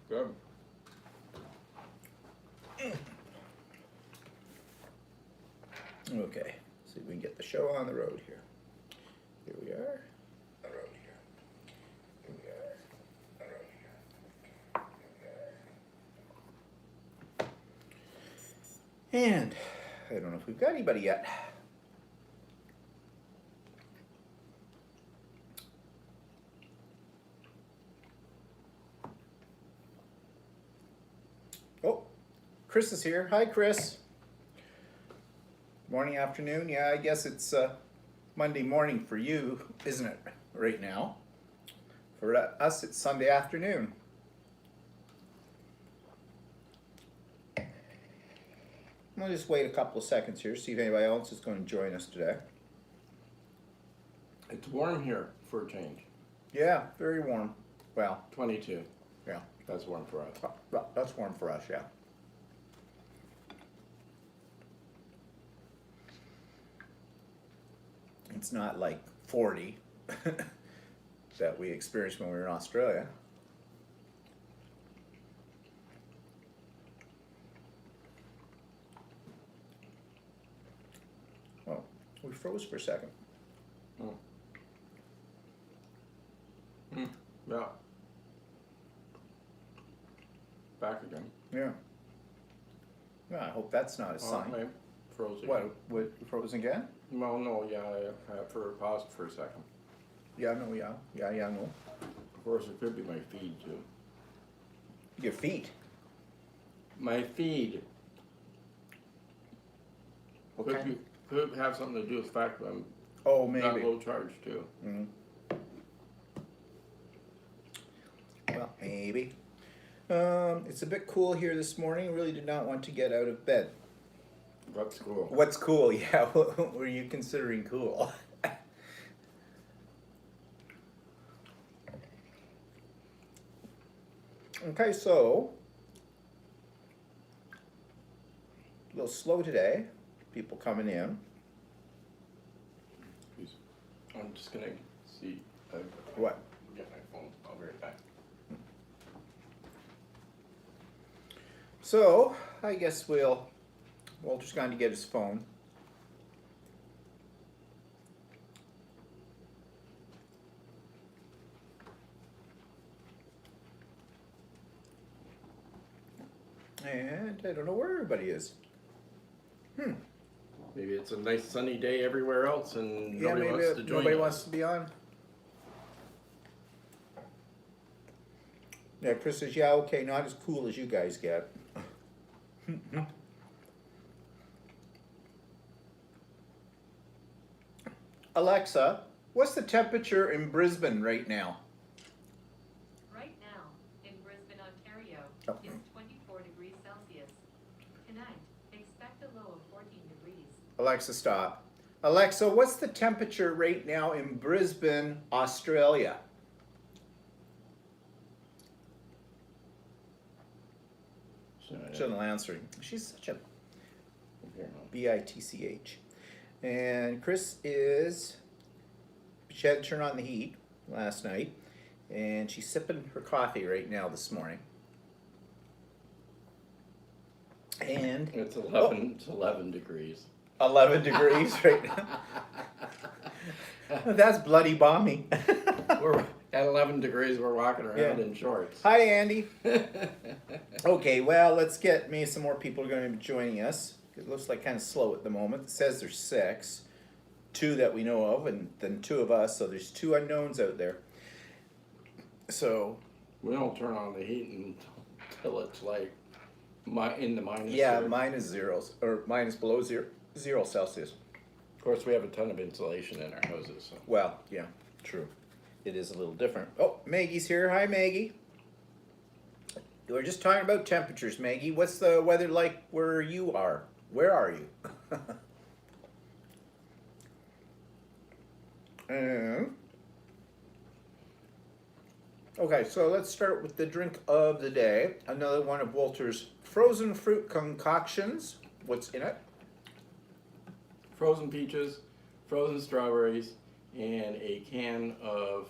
Good. Okay, see if we can get the show on the road here. Here we are. On the road here. Here we are. On the road here. Here we are. And I don't know if we've got anybody yet. Oh, Chris is here. Hi, Chris. Morning, afternoon. Yeah, I guess it's Monday morning for you, isn't it, right now? For us, it's Sunday afternoon. I'll just wait a couple of seconds here, see if anybody else is going to join us today. It's warm here for a change. Yeah, very warm. Well, 22. yeah. That's warm for us. Well, that's warm for us, yeah. It's not like 40 that we experienced when we were in Australia. Oh, we froze for a second. Yeah. Back again. Yeah. Yeah, I hope that's not a sign. Maybe frozen. What, frozen again? Well, no, yeah, I paused for a second. Yeah, no, yeah. Yeah, no. Of course, it could be my feed too. Your feet. My feed Okay. could have something to do with the fact that I'm Oh, not maybe. low charge too. Mm. Well, maybe. It's a bit cool here this morning. Really did not want to get out of bed. That's cool. What's cool? Yeah, what were you considering cool? Okay, so a little slow today. People coming in. I'm just gonna see. What? Get my phone. I'll be right back. So I guess Walter's gone to get his phone. And I don't know where everybody is. Maybe it's a nice sunny day everywhere else, and Yeah, nobody maybe wants to join nobody us. wants to be on. Yeah, Chris says, yeah, okay, not as cool as you guys get. Alexa, what's the temperature in Brisbane right now? Right now, in Brisbane, Ontario, Oh. it's 24 degrees Celsius. Tonight, expect a low of 14 degrees. Alexa, stop. Alexa, what's the temperature right now in Brisbane, Australia? She's not answering. She's such a bitch. And Chris she had to turn on the heat last night, and she's sipping her coffee right now this morning. And It's 11. It's 11 degrees. 11 degrees right now. That's bloody balmy. We're at 11 degrees. We're walking around Yeah. in shorts. Hi, Andy. Okay, well, let's get maybe some more people are going to be joining us. It looks like kind of slow at the moment. It says there's 6, 2 that we know of, and then 2 of us. So there's 2 unknowns out there. So We don't turn on the heat until it's like in the minus. yeah, zero. minus zeros or minus below 0 Celsius. Of course, we have a ton of insulation in our houses. So. Well, yeah, true. It is a little different. Oh, Maggie's here. Hi, Maggie. We were just talking about temperatures, Maggie. What's the weather like where you are? Where are you? Okay, so let's start with the drink of the day. Another one of Walter's frozen fruit concoctions. What's in it? Frozen peaches, frozen strawberries, and a can of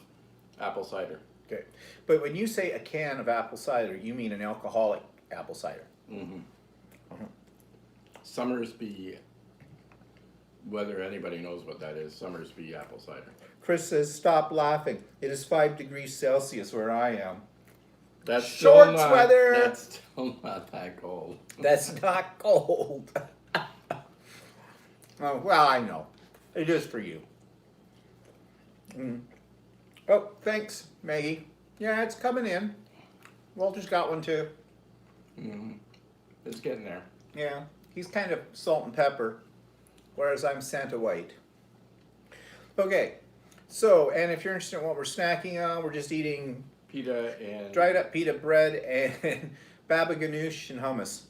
apple cider. Okay. But when you say a can of apple cider, you mean an alcoholic apple cider. Mm-hmm. Uh-huh. Summersby, whether anybody knows what that is, Summersby apple cider. Chris says, stop laughing. It is 5 degrees Celsius where I am. That's Shorts still not, weather! That's still not that cold. That's not cold. Oh, well, I know. It is for you. Mm. Oh, thanks, Maggie. Yeah, it's coming in. Walter's got one too. Mm-hmm. It's getting there. Yeah, he's kind of salt and pepper, whereas I'm Santa White. Okay, so, and if you're interested in what we're snacking on, we're just eating Pita and dried up pita bread and baba ganoush and hummus.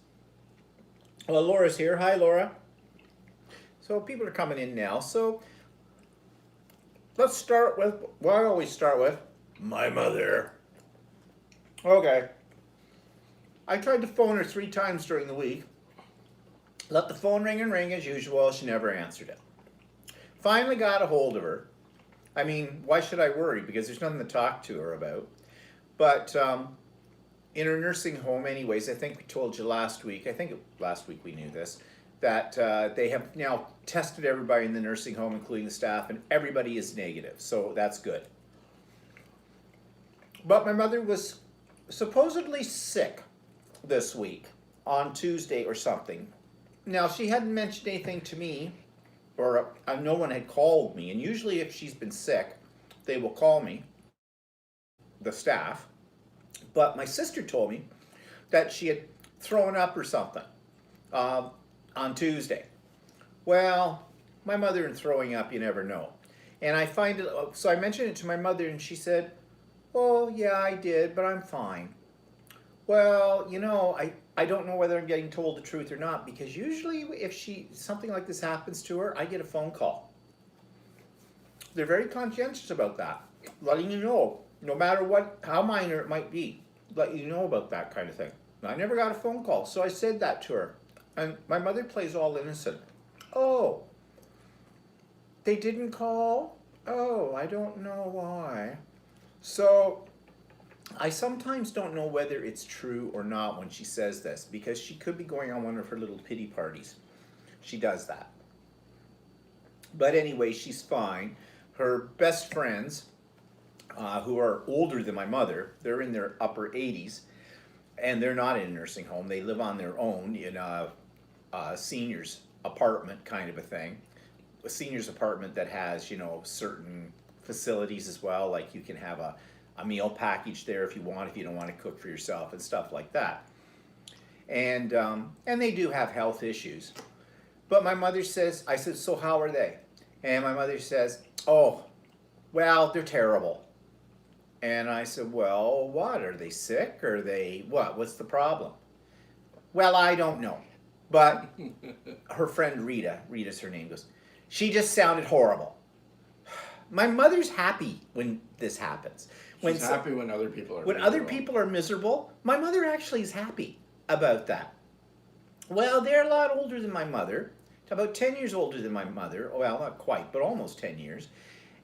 Well, Laura's here. Hi, Laura. So people are coming in now. So let's start with what I always start with, my mother. Okay. I tried to phone her 3 times during the week. Let the phone ring and ring as usual. She never answered it. Finally got a hold of her. I mean, why should I worry? Because there's nothing to talk to her about. But in her nursing home anyways, I think we told you last week, last week we knew this, that they have now tested everybody in the nursing home, including the staff, and everybody is negative. So that's good. But my mother was supposedly sick this week on Tuesday or something. Now, she hadn't mentioned anything to me, or no one had called me. And usually if she's been sick, they will call me, the staff. But my sister told me that she had thrown up or something on Tuesday. Well, my mother and throwing up, you never know. And I find it, so I mentioned it to my mother and she said, oh yeah, I did, but I'm fine. Well, you know, I don't know whether I'm getting told the truth or not, because usually if something like this happens to her, I get a phone call. They're very conscientious about that, letting you know, no matter how minor it might be, let you know about that kind of thing. I never got a phone call, so I said that to her. And my mother plays all innocent. Oh, they didn't call? Oh, I don't know why. So I sometimes don't know whether it's true or not when she says this, because she could be going on one of her little pity parties. She does that. But anyway, she's fine. Her best friends, who are older than my mother, they're in their upper 80s, and they're not in a nursing home. They live on their own in a senior's apartment kind of a thing. A senior's apartment that has, you know, certain facilities as well, like you can have a meal package there if you want, if you don't want to cook for yourself and stuff like that. And they do have health issues. But my mother says, I said, so how are they? And my mother says, oh, well, they're terrible. And I said, well, what? Are they sick? Are they what? What's the problem? Well, I don't know. But her friend Rita's her name, goes, she just sounded horrible. My mother's happy when this happens. She's happy when other people are When miserable. other people are miserable, my mother actually is happy about that. Well, they're a lot older than my mother. About 10 years older than my mother. Well, not quite, but almost 10 years.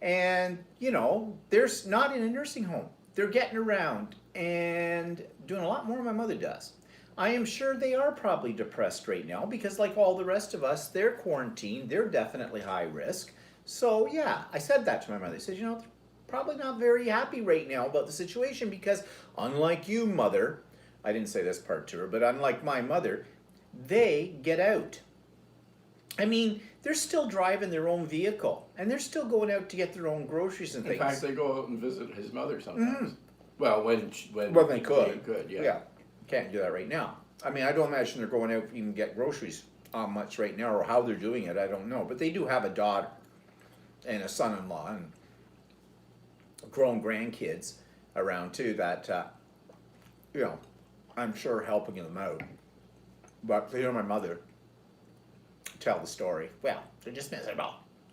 And, you know, they're not in a nursing home. They're getting around and doing a lot more than my mother does. I am sure they are probably depressed right now because like all the rest of us, they're quarantined. They're definitely high risk. So, yeah, I said that to my mother. I said, you know, they're probably not very happy right now about the situation because unlike you, mother, I didn't say this part to her, but unlike my mother, they get out. I mean, they're still driving their own vehicle, and they're still going out to get their own groceries and In things. fact, they go out and visit his mother sometimes. Well, when they could. yeah. Can't do that right now. I mean, I don't imagine they're going out to even get groceries much right now, or how they're doing it, I don't know. But they do have a daughter and a son-in-law and grown grandkids around too that, you know, I'm sure helping them out. But to hear my mother tell the story, well, they're just miserable.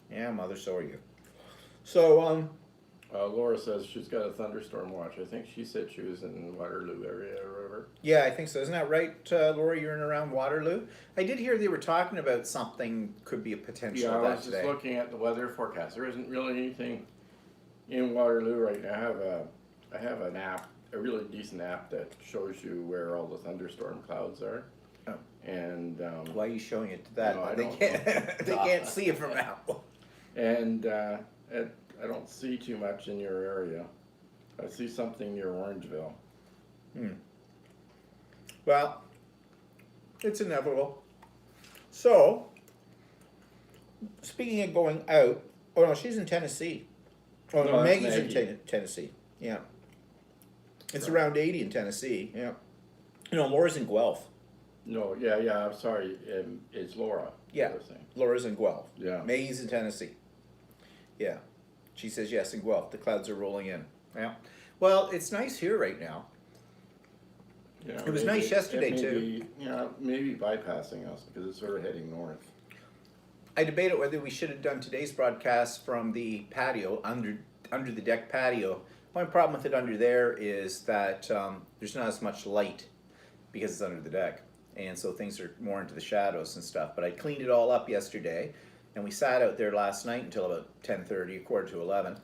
Yeah, mother, so are you. So, Laura says she's got a thunderstorm watch. I think she said she was in Waterloo area or whatever. yeah, I think so. Isn't that right, Laura? You're in around Waterloo? I did hear they were talking about something could be a potential Yeah, of I that was today. just looking at the weather forecast. There isn't really anything in Waterloo right now. I have I have an app, a really decent app that shows you where all the thunderstorm clouds are. Oh. And, Why are you showing it to that? No, I They don't can't, know. they can't see it from Apple. and, I don't see too much in your area. I see something near Orangeville. Well, it's inevitable. So, speaking of going out, oh no, she's in Tennessee. Oh no, No, that's Maggie's in Maggie. Tennessee. Yeah. It's around 80 in Tennessee. Yeah. You know, Laura's in Guelph. No, yeah, I'm sorry, it's Laura. Yeah. I was saying. Laura's in Guelph. Yeah. Maggie's in Tennessee. Yeah. She says yes in Guelph. The clouds are rolling in. Yeah. Well, it's nice here right now. Yeah, It was nice yesterday, it may too. be, you know, maybe bypassing us because it's sort of heading north. I debated whether we should have done today's broadcast from the patio, under the deck patio. My problem with it under there is that there's not as much light because it's under the deck. And so things are more into the shadows and stuff. But I cleaned it all up yesterday, and we sat out there last night until about 10:30, 10:45,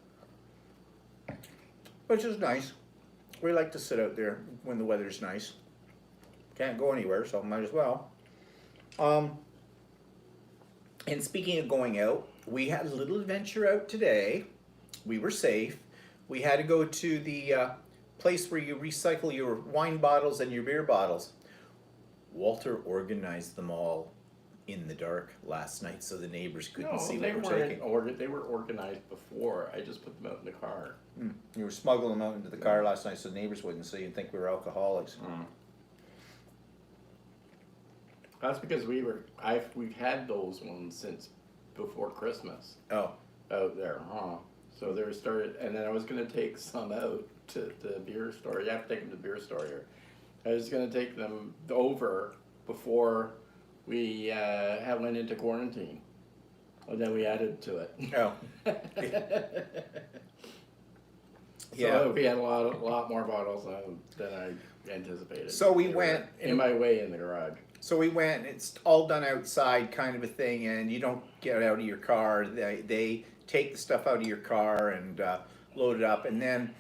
which is nice. We like to sit out there when the weather's nice. Can't go anywhere, so might as well. And speaking of going out, we had a little adventure out today. We were safe. We had to go to the place where you recycle your wine bottles and your beer bottles. Walter organized them all in the dark last night so the neighbors couldn't see they what we're weren't taking. they were organized before. I just put them out in the car. You were smuggling them out into the car last night so the neighbors wouldn't see and think we were alcoholics. That's because we've had those ones since before Christmas Oh, out there, huh? So they were started, and then I was gonna take some out to the beer store. You have to take them to the beer store here. I was gonna take them over before we went into quarantine, and then we added to it. oh. So we had a lot more bottles than I anticipated. So we They were went- in my way in the garage. So we went, it's all done outside kind of a thing, and you don't get out of your car. They take the stuff out of your car and load it up, and then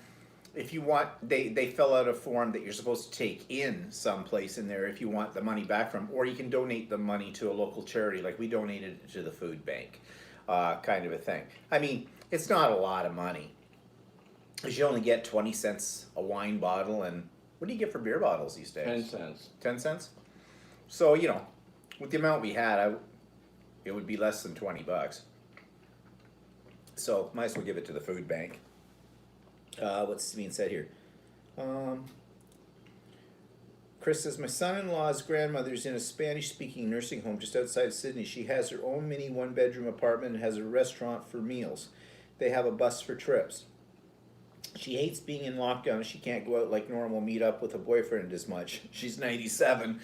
if you want, they fill out a form that you're supposed to take in someplace in there if you want the money back from, or you can donate the money to a local charity, like we donated it to the food bank, kind of a thing. I mean, it's not a lot of money, because you only get 20 cents a wine bottle, and what do you get for beer bottles these days? 10 cents. 10 cents? So, you know, with the amount we had, it would be less than 20 bucks. So, might as well give it to the food bank. What's being said here? Chris says, my son-in-law's grandmother's in a Spanish-speaking nursing home just outside of Sydney. She has her own mini one-bedroom apartment and has a restaurant for meals. They have a bus for trips. She hates being in lockdown. She can't go out like normal, meet up with a boyfriend as much. She's 97.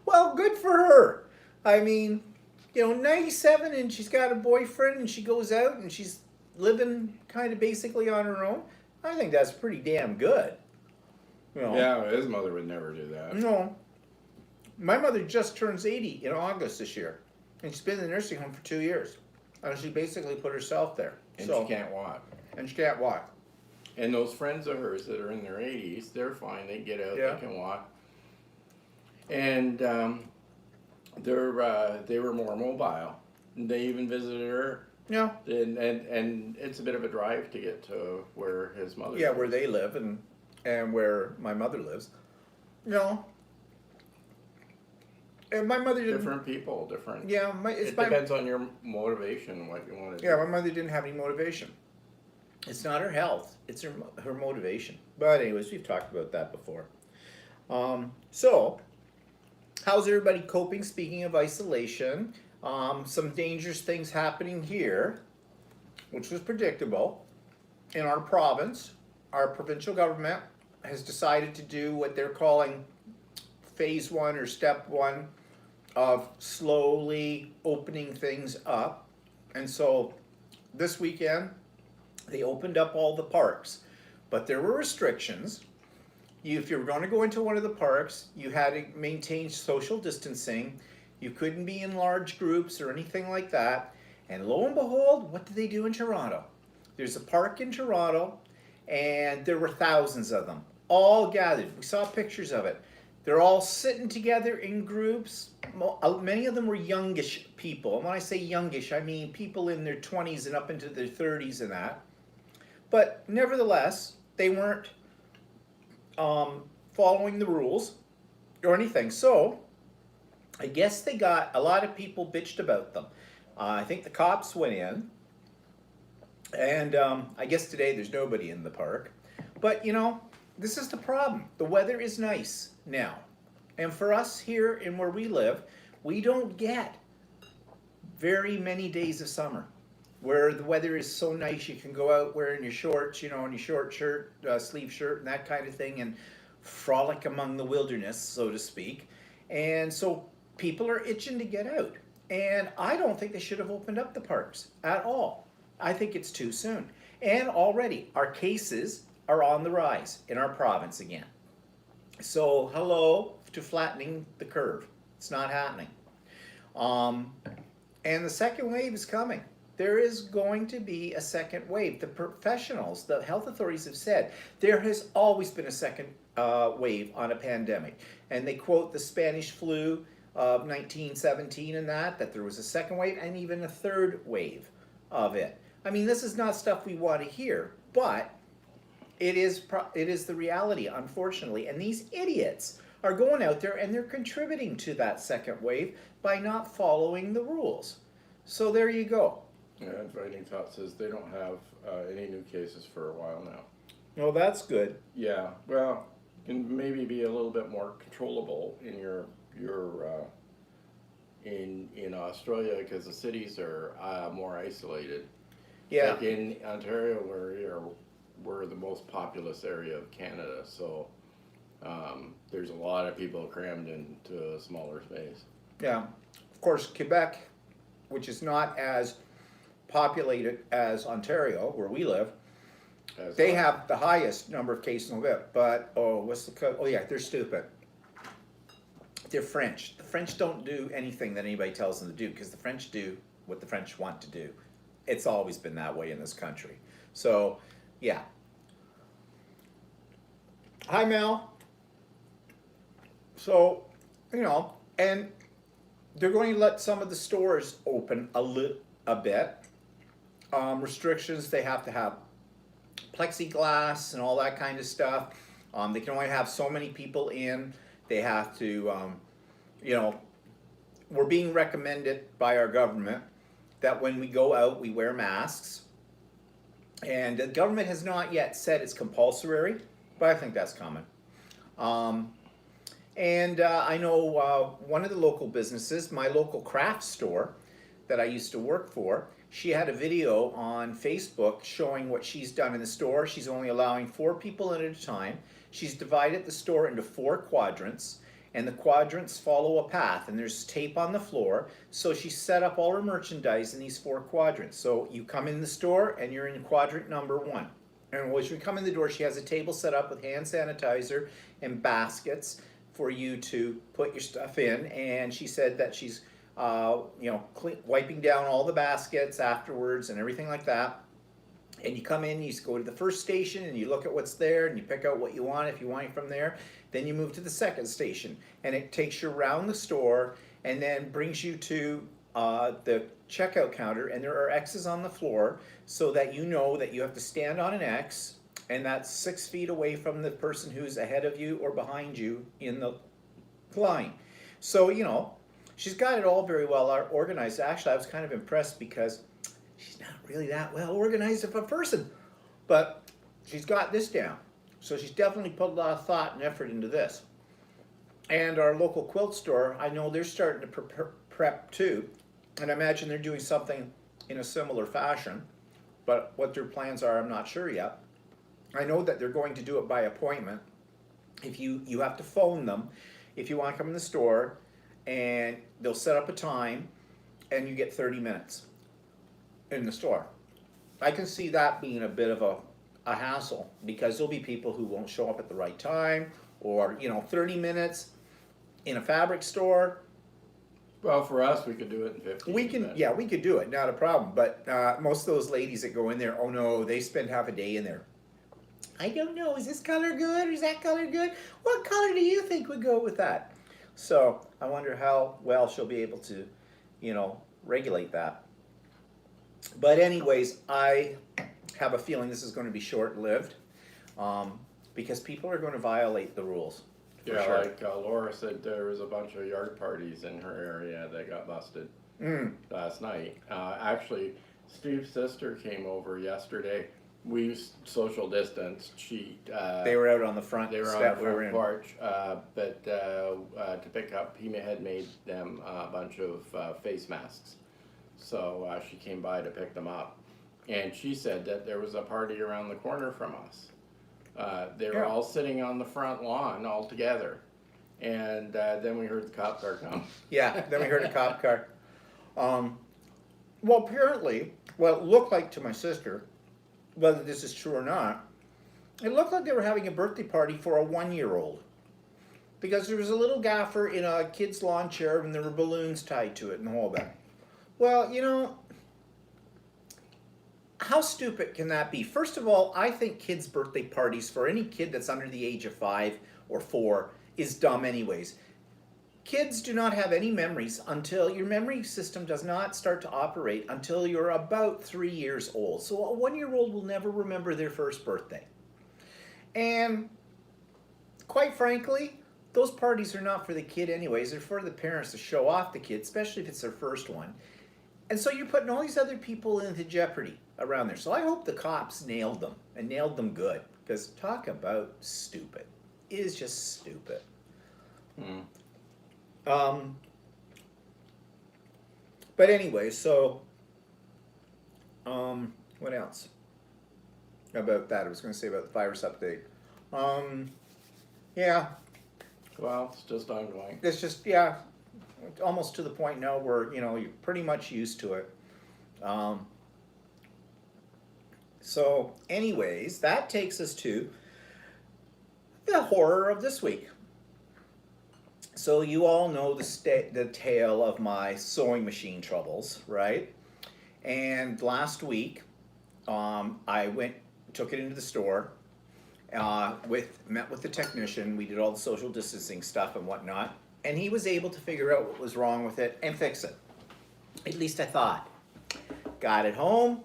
Well, good for her. I mean, you know, 97 and she's got a boyfriend and she goes out and she's living kind of basically on her own. I think that's pretty damn good. You know? Yeah, his mother would never do that. No. My mother just turns 80 in August this year. And she's been in the nursing home for 2 years. And she basically put herself there. And So- she can't walk. And she can't walk. And those friends of hers that are in their 80s, they're fine. They get out, Yeah. they can walk. And they were more mobile. And they even visited her. Yeah. And it's a bit of a drive to get to where his mother Yeah, lives. where they live and where my mother lives. No. And my mother didn't. Different people, different. Yeah, It depends on your motivation, what you want to do. Yeah, my mother didn't have any motivation. It's not her health; it's her motivation. But anyways, we've talked about that before. So, how's everybody coping? Speaking of isolation, some dangerous things happening here, which was predictable. In our province, our provincial government has decided to do what they're calling phase 1 or step 1 of slowly opening things up. And so this weekend, they opened up all the parks, but there were restrictions. If you were going to go into one of the parks, you had to maintain social distancing. You couldn't be in large groups or anything like that. And lo and behold, what did they do in Toronto? There's a park in Toronto, and there were thousands of them, all gathered. We saw pictures of it. They're all sitting together in groups. Many of them were youngish people. And when I say youngish, I mean people in their 20s and up into their 30s and that. But nevertheless, they weren't following the rules or anything. So I guess they got, a lot of people bitched about them. I think the cops went in, and I guess today there's nobody in the park. But you know, this is the problem. The weather is nice now. And for us here in where we live, we don't get very many days of summer where the weather is so nice you can go out wearing your shorts, you know, and your short shirt, sleeve shirt and that kind of thing, and frolic among the wilderness, so to speak. And so people are itching to get out. And I don't think they should have opened up the parks at all. I think it's too soon. And already our cases are on the rise in our province again. So hello to flattening the curve. It's not happening. And the second wave is coming. There is going to be a second wave. The professionals, the health authorities have said there has always been a second wave on a pandemic. And they quote the Spanish flu of 1917 and that there was a second wave and even a third wave of it. I mean, this is not stuff we want to hear, but it is the reality, unfortunately. And these idiots are going out there and they're contributing to that second wave by not following the rules. So there you go. Yeah, Inviting Thought says they don't have any new cases for a while now. Well, that's good. Yeah, well, can maybe be a little bit more controllable in your in Australia because the cities are more isolated. Yeah. Like in Ontario, we're the most populous area of Canada, so there's a lot of people crammed into a smaller space. Yeah. Of course, Quebec, which is not as populated as Ontario, where we live, they have the highest number of cases in the world. But they're stupid. They're French. The French don't do anything that anybody tells them to do because the French do what the French want to do. It's always been that way in this country. So, yeah. Hi, Mel. So, you know, and they're going to let some of the stores open a bit. Restrictions, they have to have plexiglass and all that kind of stuff. They can only have so many people in. They have to, you know, we're being recommended by our government that when we go out, we wear masks. And the government has not yet said it's compulsory, but I think that's coming. I know one of the local businesses, my local craft store that I used to work for, she had a video on Facebook showing what she's done in the store. She's only allowing 4 people in at a time. She's divided the store into 4 quadrants, and the quadrants follow a path, and there's tape on the floor. So she set up all her merchandise in these 4 quadrants. So you come in the store, and you're in quadrant number 1. And as you come in the door, she has a table set up with hand sanitizer and baskets for you to put your stuff in. And she said that she's wiping down all the baskets afterwards and everything like that. And you come in, you go to the first station and you look at what's there and you pick out what you want if you want it from there. Then you move to the second station and it takes you around the store and then brings you to the checkout counter, and there are X's on the floor so that you know that you have to stand on an X, and that's 6 feet away from the person who's ahead of you or behind you in the line. So, you know, she's got it all very well organized. Actually, I was kind of impressed because she's not really that well organized of a person, but she's got this down. So she's definitely put a lot of thought and effort into this. And our local quilt store, I know they're starting to prep too, and I imagine they're doing something in a similar fashion, but what their plans are, I'm not sure yet. I know that they're going to do it by appointment. If you have to phone them if you want to come in the store, and they'll set up a time, and you get 30 minutes in the store. I can see that being a bit of a hassle, because there'll be people who won't show up at the right time, or 30 minutes in a fabric store, Well, for us, we could do it in 15. We can, but- yeah, we could do it, not a problem, but, most of those ladies that go in there, oh no, they spend half a day in there. I don't know, is this color good, or is that color good? What color do you think would go with that? So, I wonder how well she'll be able to, regulate that. But anyways, I have a feeling this is gonna be short-lived, because people are gonna violate the rules. For Yeah, sure. like Laura said, there was a bunch of yard parties in her area that got busted last night. Actually, Steve's sister came over yesterday. We used social distance. They were out on the front they were on step the we were front in. porch, but to pick up, he had made them a bunch of face masks. So she came by to pick them up, and she said that there was a party around the corner from us. They were Yeah. all sitting on the front lawn all together, and then we heard the cop car come. Yeah, then we heard a cop car. Well, apparently, what it looked like to my sister, whether this is true or not, it looked like they were having a birthday party for a 1-year-old. Because there was a little gaffer in a kid's lawn chair and there were balloons tied to it and all that. Well, how stupid can that be? First of all, I think kids' birthday parties for any kid that's under the age of 5 or 4 is dumb anyways. Kids do not have any memories until your memory system does not start to operate until you're about 3 years old. So a 1-year-old will never remember their first birthday. And quite frankly, those parties are not for the kid anyways. They're for the parents to show off the kid, especially if it's their first one. And so you're putting all these other people into jeopardy around there. So I hope the cops nailed them and nailed them good. Because talk about stupid. It is just stupid. But anyway, so what else about that? I was going to say about the virus update. Yeah, Well, it's just ongoing. it's just almost to the point now where you're pretty much used to it. So, anyways, that takes us to the horror of this week. So you all know the tale of my sewing machine troubles, right? And last week, I took it into the store, met with the technician. We did all the social distancing stuff and whatnot, and he was able to figure out what was wrong with it and fix it. At least I thought. Got it home.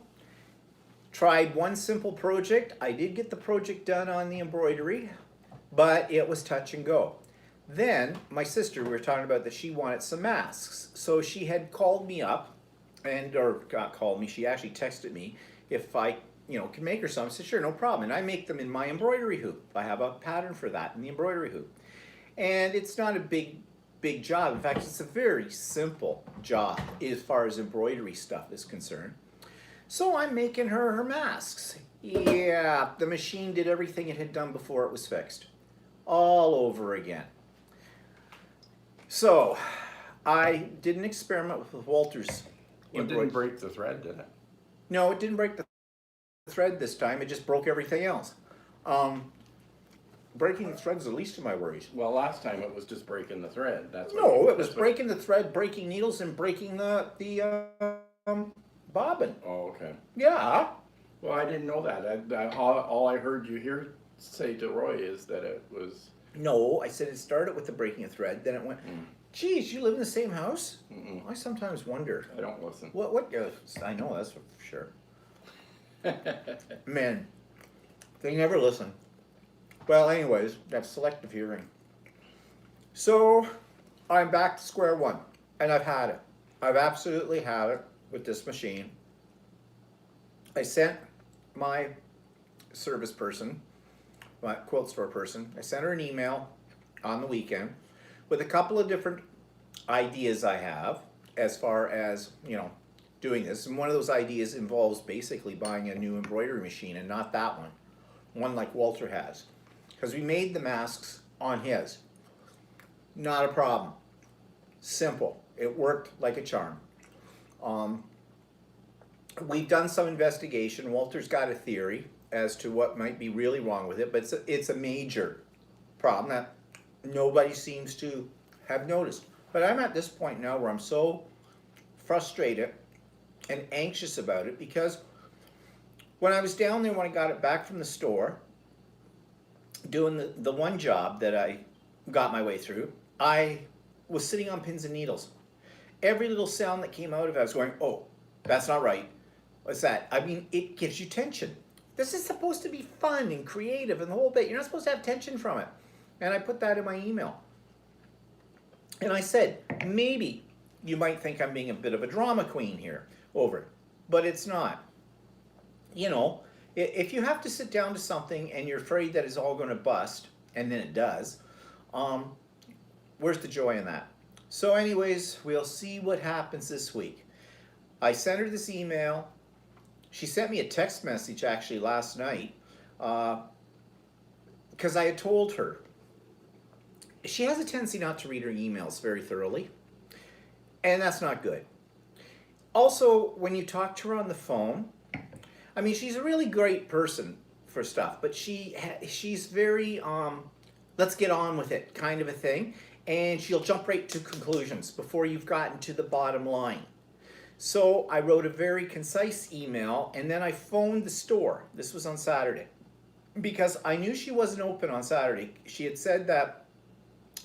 Tried one simple project. I did get the project done on the embroidery, but it was touch and go. Then my sister, we were talking about that she wanted some masks. So she had called me up or not called me, she actually texted me if I, can make her some. I said, sure, no problem. And I make them in my embroidery hoop. I have a pattern for that in the embroidery hoop. And it's not a big job. In fact, it's a very simple job as far as embroidery stuff is concerned. So I'm making her masks. Yeah, the machine did everything it had done before it was fixed. All over again. So, I did an experiment with Walter's It didn't break the thread, did it? No, it didn't break the thread this time. It just broke everything else. Breaking the thread's the least of my worries. Well, last time it was just breaking the thread. That's what No, it was that's what- breaking the thread, breaking needles, and breaking the bobbin. Oh, okay. Yeah. Well, I didn't know that. All I heard you say to Roy is that it was. No, I said it started with the breaking a thread, then it went, geez, you live in the same house? I sometimes wonder. I don't listen. What, I know, that's for sure. Man, they never listen. Well, anyways, that's selective hearing. So, I'm back to square one, and I've had it. I've absolutely had it with this machine. I sent my service person, my quilt store person, I sent her an email on the weekend with a couple of different ideas I have as far as, doing this. And one of those ideas involves basically buying a new embroidery machine and not that one like Walter has. Because we made the masks on his. Not a problem. Simple. It worked like a charm. We've done some investigation. Walter's got a theory as to what might be really wrong with it, but it's a major problem that nobody seems to have noticed. But I'm at this point now where I'm so frustrated and anxious about it because when I was down there, when I got it back from the store, doing the one job that I got my way through, I was sitting on pins and needles. Every little sound that came out of it, I was going, oh, that's not right. What's that? I mean, it gives you tension. This is supposed to be fun and creative and the whole bit. You're not supposed to have tension from it. And I put that in my email. And I said, maybe you might think I'm being a bit of a drama queen here over it, but it's not. You know, if you have to sit down to something and you're afraid that it's all going to bust, and then it does, where's the joy in that? So anyways, we'll see what happens this week. I sent her this email. She sent me a text message actually last night because I had told her. She has a tendency not to read her emails very thoroughly, and that's not good. Also, when you talk to her on the phone, I mean, she's a really great person for stuff, but she's very let's get on with it kind of a thing, and she'll jump right to conclusions before you've gotten to the bottom line. So I wrote a very concise email, and then I phoned the store. This was on Saturday, because I knew she wasn't open on Saturday. She had said that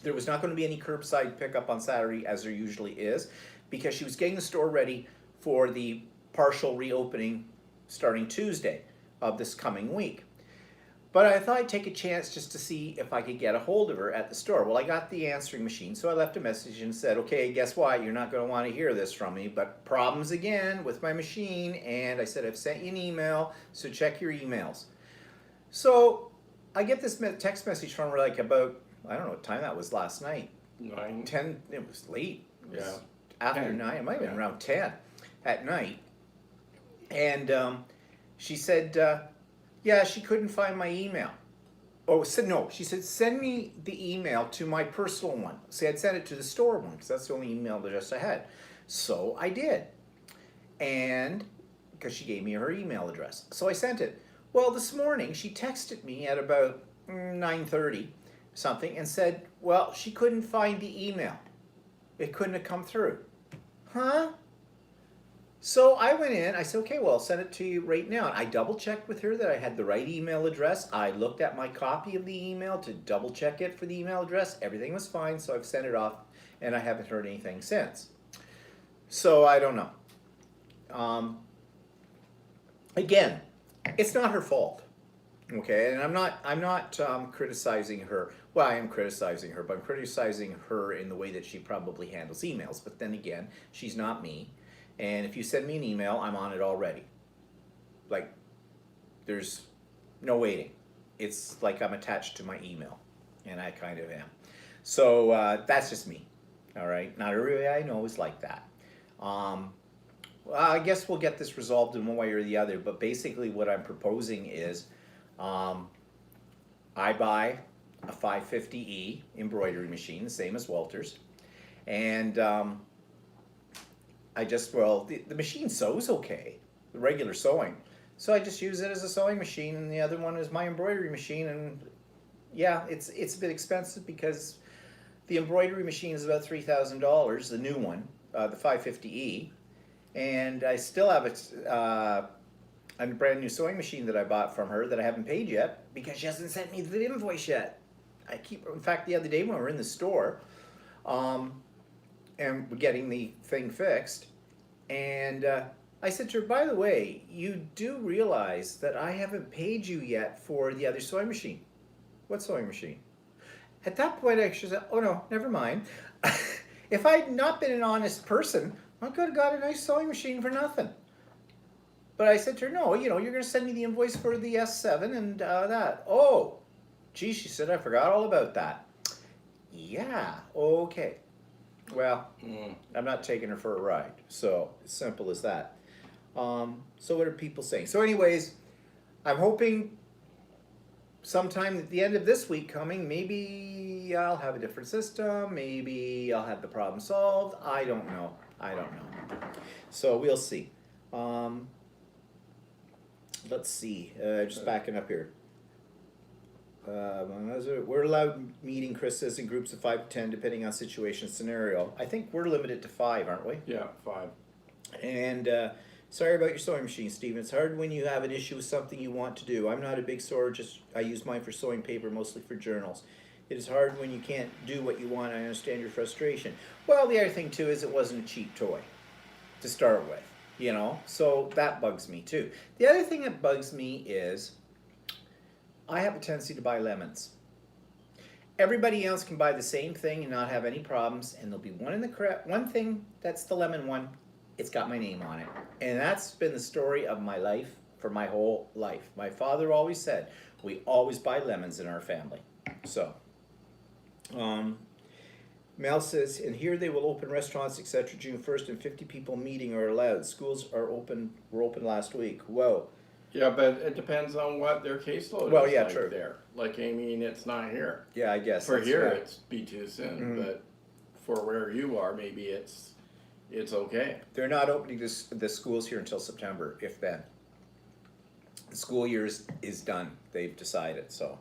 there was not going to be any curbside pickup on Saturday, as there usually is, because she was getting the store ready for the partial reopening starting Tuesday of this coming week. But I thought I'd take a chance just to see if I could get a hold of her at the store. Well, I got the answering machine, so I left a message and said, okay, guess what? You're not going to want to hear this from me, but problems again with my machine. And I said, I've sent you an email, so check your emails. So I get this text message from her like about, I don't know what time that was last night. 9. 10, it was late. It was Yeah. after 10. 9, it might have been Yeah. around 10 at night. And she said, yeah, she couldn't find my email. Oh, said no. She said, send me the email to my personal one. See, I'd sent it to the store one because that's the only email address I had. So I did. And because she gave me her email address. So I sent it. Well, this morning she texted me at about 9:30 something and said, well, she couldn't find the email. It couldn't have come through. Huh? So I went in, I said, okay, well, I'll send it to you right now. I double checked with her that I had the right email address. I looked at my copy of the email to double check it for the email address. Everything was fine, so I've sent it off, and I haven't heard anything since. So I don't know. Again, it's not her fault, okay? And I'm not criticizing her. Well, I am criticizing her, but I'm criticizing her in the way that she probably handles emails. But then again, she's not me. And if you send me an email, I'm on it already. Like, there's no waiting. It's like I'm attached to my email, and I kind of am. So that's just me, all right? Not everybody I know is like that. Well, I guess we'll get this resolved in one way or the other, but basically what I'm proposing is I buy a 550E embroidery machine, the same as Walter's, and the machine sews okay, the regular sewing. So I just use it as a sewing machine, and the other one is my embroidery machine. And yeah, it's a bit expensive because the embroidery machine is about $3,000, the new one, the 550E. And I still have a brand new sewing machine that I bought from her that I haven't paid yet because she hasn't sent me the invoice yet. In fact, the other day when we were in the store, and we're getting the thing fixed, and I said to her, by the way, you do realize that I haven't paid you yet for the other sewing machine. What sewing machine? At that point, I actually said, oh no, never mind. If I'd not been an honest person, I could have got a nice sewing machine for nothing. But I said to her, no, you're going to send me the invoice for the S7 and that. Oh, gee, she said, I forgot all about that. Yeah, okay. Well, I'm not taking her for a ride. So, as simple as that. So what are people saying? So anyways, I'm hoping sometime at the end of this week coming, maybe I'll have a different system. Maybe I'll have the problem solved. I don't know. So we'll see. Let's see. Just backing up here. We're allowed meeting, Chris says, in groups of 5 to 10, depending on situation scenario. I think we're limited to 5, aren't we? Yeah, 5. And sorry about your sewing machine, Stephen. It's hard when you have an issue with something you want to do. I'm not a big sewer, I use mine for sewing paper, mostly for journals. It is hard when you can't do what you want. I understand your frustration. Well, the other thing too is it wasn't a cheap toy to start with, you know? So that bugs me too. The other thing that bugs me is I have a tendency to buy lemons. Everybody else can buy the same thing and not have any problems, and there'll be one thing that's the lemon one. It's got my name on it. And that's been the story of my life for my whole life. My father always said, we always buy lemons in our family. So, Mel says, and here they will open restaurants, etc. June 1st, and 50 people meeting are allowed. Schools were open last week. Whoa. Yeah, but it depends on what their caseload Well, is yeah, like true. there. Like, I mean, it's not here. Yeah, I guess. For that's here, right. it's be too soon, but for where you are, maybe it's okay. They're not opening the schools here until September, if then. The school year is done. They've decided, so.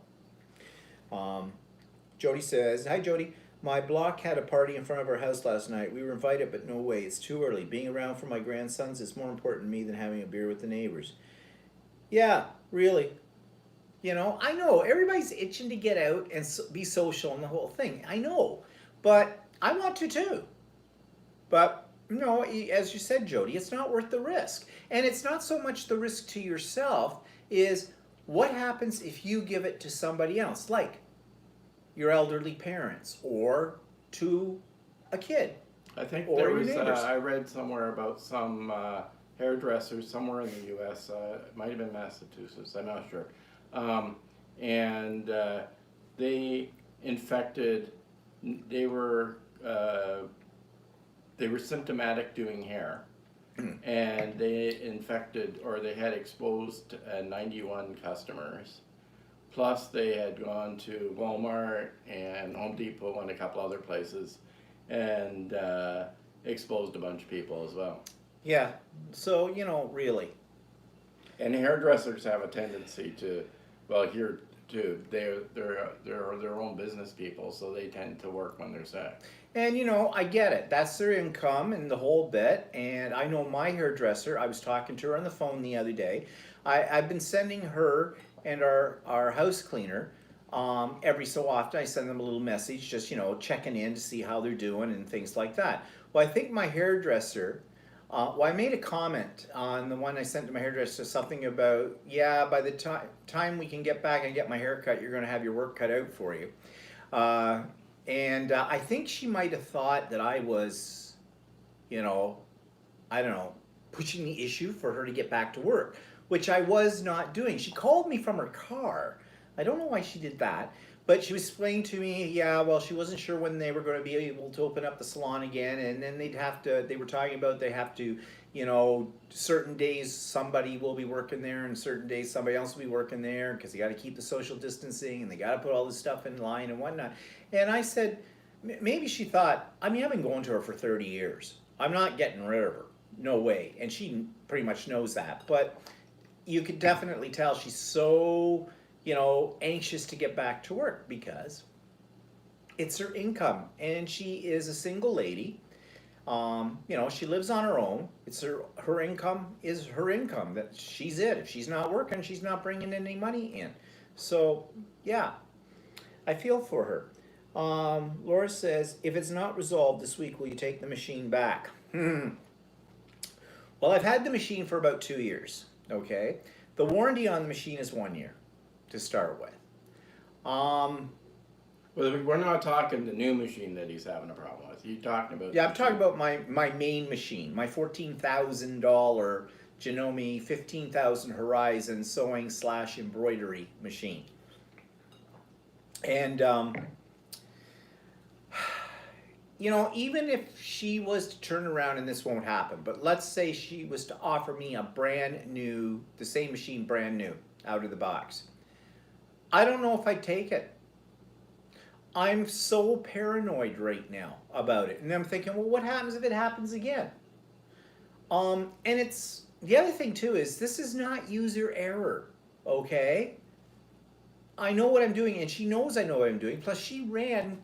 Jody says, hi Jody, my block had a party in front of our house last night. We were invited, but no way, it's too early. Being around for my grandsons is more important to me than having a beer with the neighbors. Yeah, really. You know, I know, everybody's itching to get out and be social and the whole thing. I know, but I want to too. But, you know, as you said, Jody, it's not worth the risk. And it's not so much the risk to yourself, is what happens if you give it to somebody else, like your elderly parents or to a kid. I think Or there your was, neighbors. I read somewhere about some hairdressers somewhere in the U.S., it might have been Massachusetts, I'm not sure. And they infected, they were symptomatic doing hair. And they infected, or they had exposed 91 customers. Plus they had gone to Walmart and Home Depot and a couple other places and exposed a bunch of people as well. Yeah, so, you know, really. And hairdressers have a tendency to, well, here too, they're their own business people, so they tend to work when they're sick. And you know, I get it. That's their income and the whole bit. And I know my hairdresser, I was talking to her on the phone the other day. I've been sending her and our house cleaner every so often. I send them a little message, just, you know, checking in to see how they're doing and things like that. Well, I think my hairdresser, I made a comment on the one I sent to my hairdresser, something about, yeah, by the time we can get back and get my hair cut, you're going to have your work cut out for you. And I think she might have thought that I was, you know, I don't know, pushing the issue for her to get back to work, which I was not doing. She called me from her car. I don't know why she did that, but she was explaining to me, yeah, well, she wasn't sure when they were going to be able to open up the salon again, and then they were talking about they have to, you know, certain days somebody will be working there and certain days somebody else will be working there because they got to keep the social distancing and they got to put all this stuff in line and whatnot. And I said, maybe she thought, I mean, I've been going to her for 30 years. I'm not getting rid of her. No way. And she pretty much knows that. But you could definitely tell she's so, you know, anxious to get back to work because it's her income. And she is a single lady. You know, she lives on her own. It's her income is her income. That she's it. If she's not working, she's not bringing any money in. So, yeah, I feel for her. Laura says, if it's not resolved this week, will you take the machine back? Well, I've had the machine for about 2 years, okay? The warranty on the machine is 1 year to start with. Well, we're not talking the new machine that he's having a problem with. You're talking about... Yeah, I'm talking about my main machine, my $14,000 Janome 15,000 Horizon sewing / embroidery machine. And, you know, even if she was to turn around, and this won't happen, but let's say she was to offer me a brand new, the same machine brand new, out of the box. I don't know if I'd take it. I'm so paranoid right now about it. And I'm thinking, well, what happens if it happens again? And it's, the other thing too is, this is not user error, okay? I know what I'm doing, and she knows I know what I'm doing. Plus, she ran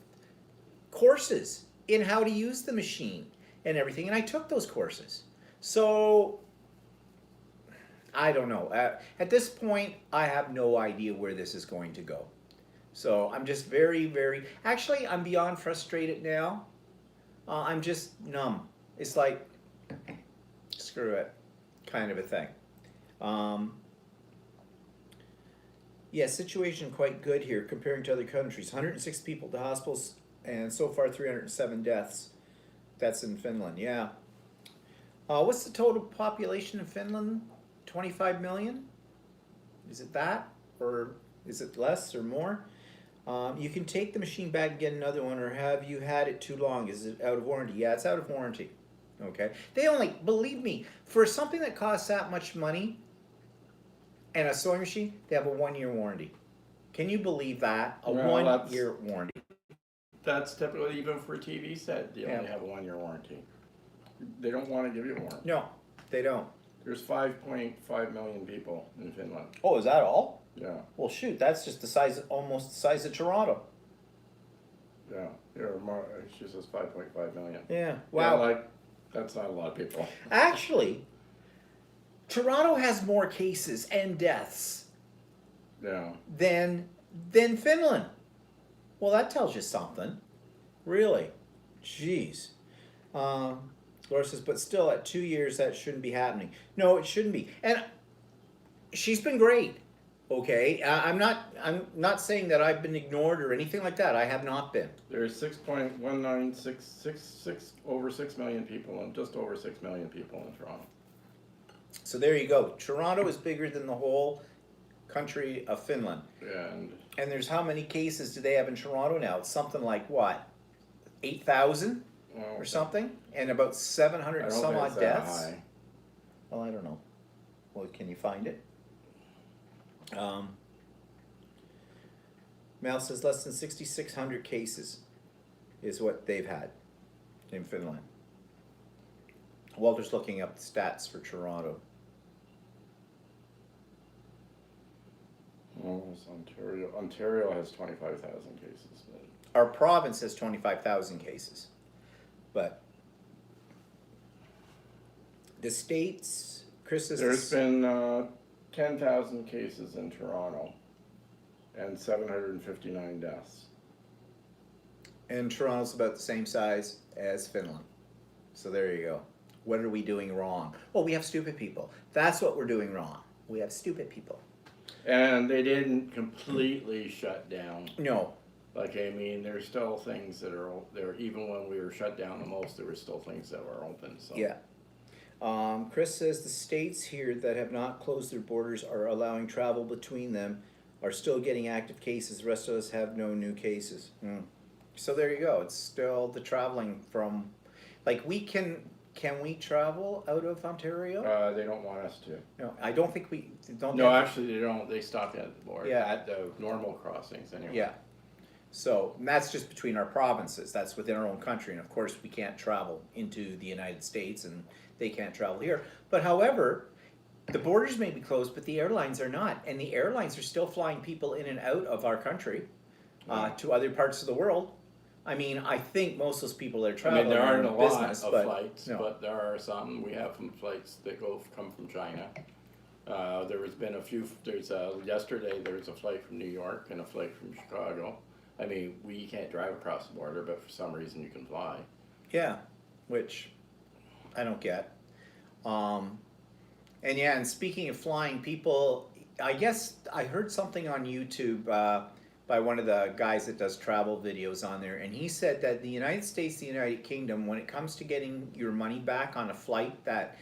courses in how to use the machine and everything, and I took those courses. So I don't know. At this point, I have no idea where this is going to go. So I'm just very, very. Actually, I'm beyond frustrated now. I'm just numb. It's like, screw it, kind of a thing. Yeah, situation quite good here comparing to other countries. 106 people to hospitals, and so far 307 deaths. That's in Finland, yeah. What's the total population of Finland? 25 million? Is it that? Or is it less or more? You can take the machine back and get another one, or have you had it too long? Is it out of warranty? Yeah, it's out of warranty. Okay. They only, believe me, for something that costs that much money and a sewing machine, they have a 1-year warranty. Can you believe that? A Well, 1-year warranty. That's typically, even for a TV set, they only have a 1-year warranty. They don't want to give you a warranty. No, they don't. There's 5.5 million people in Finland. Oh, is that all? Yeah, Well, shoot, that's just the size, almost the size of Toronto. yeah. She says 5.5 million. Yeah. Wow. Yeah, like, that's not a lot of people. Actually, Toronto has more cases and deaths Yeah. than Finland. Well, that tells you something. Really. Jeez. Laura says, but still, at 2 years, that shouldn't be happening. No, it shouldn't be. And she's been great. Okay, I'm not saying that I've been ignored or anything like that. I have not been. There's 6.1966 over 6 million people, and just over 6 million people in Toronto. So there you go. Toronto is bigger than the whole country of Finland. And there's how many cases do they have in Toronto now? It's something like what, 8,000 or something, and about 700 and some odd deaths. High. Well, I don't know. Well, can you find it? Mel says less than 6,600 cases is what they've had in Finland. Walter's looking up the stats for Toronto. Oh, it's Ontario. Ontario has 25,000 cases. But Our province has 25,000 cases, but the states, Chris says there's been 10,000 cases in Toronto and 759 deaths. and Toronto's about the same size as Finland. So there you go. What are we doing wrong? Well, we have stupid people. That's what we're doing wrong. We have stupid people. And they didn't completely shut down. No. Like, I mean, there's still things that are there. Even when we were shut down the most, there were still things that were open. So. Yeah. Chris says the states here that have not closed their borders are allowing travel between them are still getting active cases. The rest of us have no new cases. So there you go. It's still the traveling from, like, we can we travel out of Ontario? They don't want us to. No, I don't think we don't. No, actually, they don't. They stop at the border. Yeah. At the normal crossings, anyway. Yeah. So that's just between our provinces. That's within our own country, and of course we can't travel into the United States, and they can't travel here. But however, the borders may be closed, but the airlines are not, and the airlines are still flying people in and out of our country to other parts of the world. I mean, I think most of those people that are I traveling mean, there aren't a are in lot business, of but flights, no. but there are some. We have some flights that come from China. There has been a few. Yesterday there was a flight from New York and a flight from Chicago. I mean, we can't drive across the border, but for some reason you can fly. Yeah, which I don't get. And yeah, and speaking of flying people, I guess I heard something on YouTube by one of the guys that does travel videos on there, and he said that the United States, the United Kingdom, when it comes to getting your money back on a flight that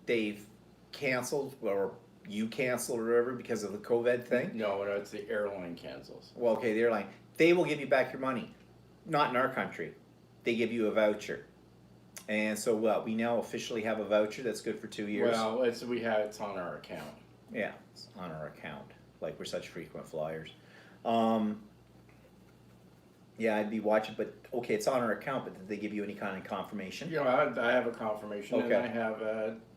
they've canceled or you canceled or whatever because of the COVID thing. No, it's the airline cancels. Well, okay, the airline, they will give you back your money. Not in our country. They give you a voucher. And so we now officially have a voucher that's good for 2 years. Well, it's on our account. Yeah, it's on our account. Like, we're such frequent flyers. Yeah, I'd be watching, but okay, it's on our account, but did they give you any kind of confirmation? You know, I have a confirmation, Okay. and I have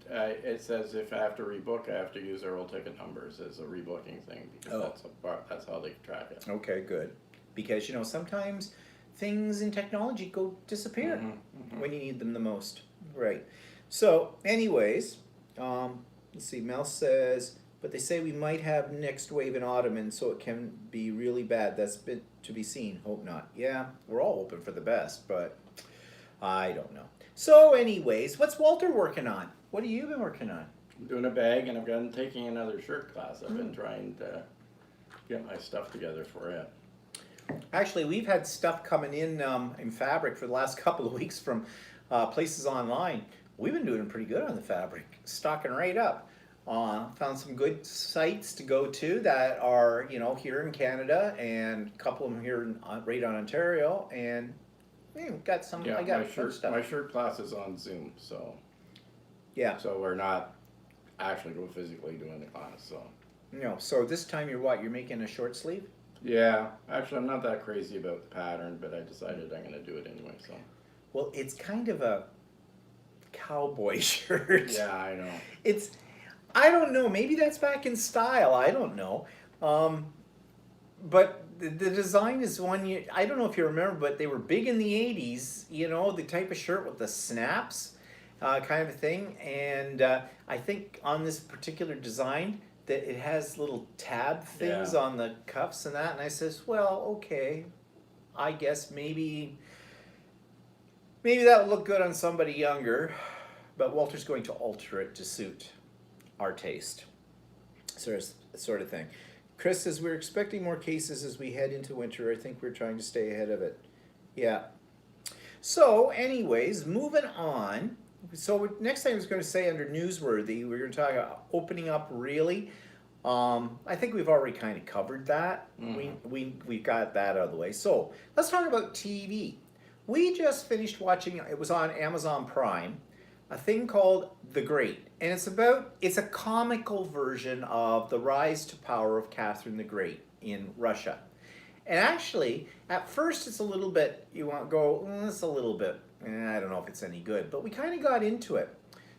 it says if I have to rebook, I have to use our old ticket numbers as a rebooking thing because Oh. that's how they track it. Okay, good. Because, sometimes things in technology go disappear when you need them the most. Right. So, anyways, let's see, Mel says, but they say we might have next wave in autumn, and so it can be really bad. That's been to be seen. Hope not. Yeah, we're all hoping for the best, but I don't know. So, anyways, what's Walter working on? What have you been working on? I'm doing a bag, and I've been taking another shirt class. I've been trying to get my stuff together for it. Actually, we've had stuff coming in fabric for the last couple of weeks from places online. We've been doing pretty good on the fabric, stocking right up. Found some good sites to go to that are, here in Canada, and a couple of them here right on Ontario, and we've got some. Yeah, I got fun stuff. my shirt class is on Zoom, so Yeah. so we're not actually physically doing the class. So So this time you're making a short sleeve? yeah, actually, I'm not that crazy about the pattern, but I decided I'm gonna do it anyway. So Well, it's kind of a cowboy shirt. yeah, I know. I don't know, maybe that's back in style, I don't know. But the design is one, I don't know if you remember, but they were big in the 80s, the type of shirt with the snaps kind of a thing. And I think on this particular design, that it has little tab things Yeah. on the cuffs and that. And I says, well, okay, I guess maybe that would look good on somebody younger. But Walter's going to alter it to suit our taste. Sort of thing. Chris says, we're expecting more cases as we head into winter. I think we're trying to stay ahead of it. Yeah. So, anyways, moving on. So, next thing I was going to say under newsworthy, we're going to talk about opening up really. I think we've already kind of covered that. We got that out of the way. So, let's talk about TV. We just finished watching, it was on Amazon Prime, a thing called The Great. And it's a comical version of the rise to power of Catherine the Great in Russia. And actually, at first it's a little bit, you want to go, it's a little bit, I don't know if it's any good, but we kind of got into it.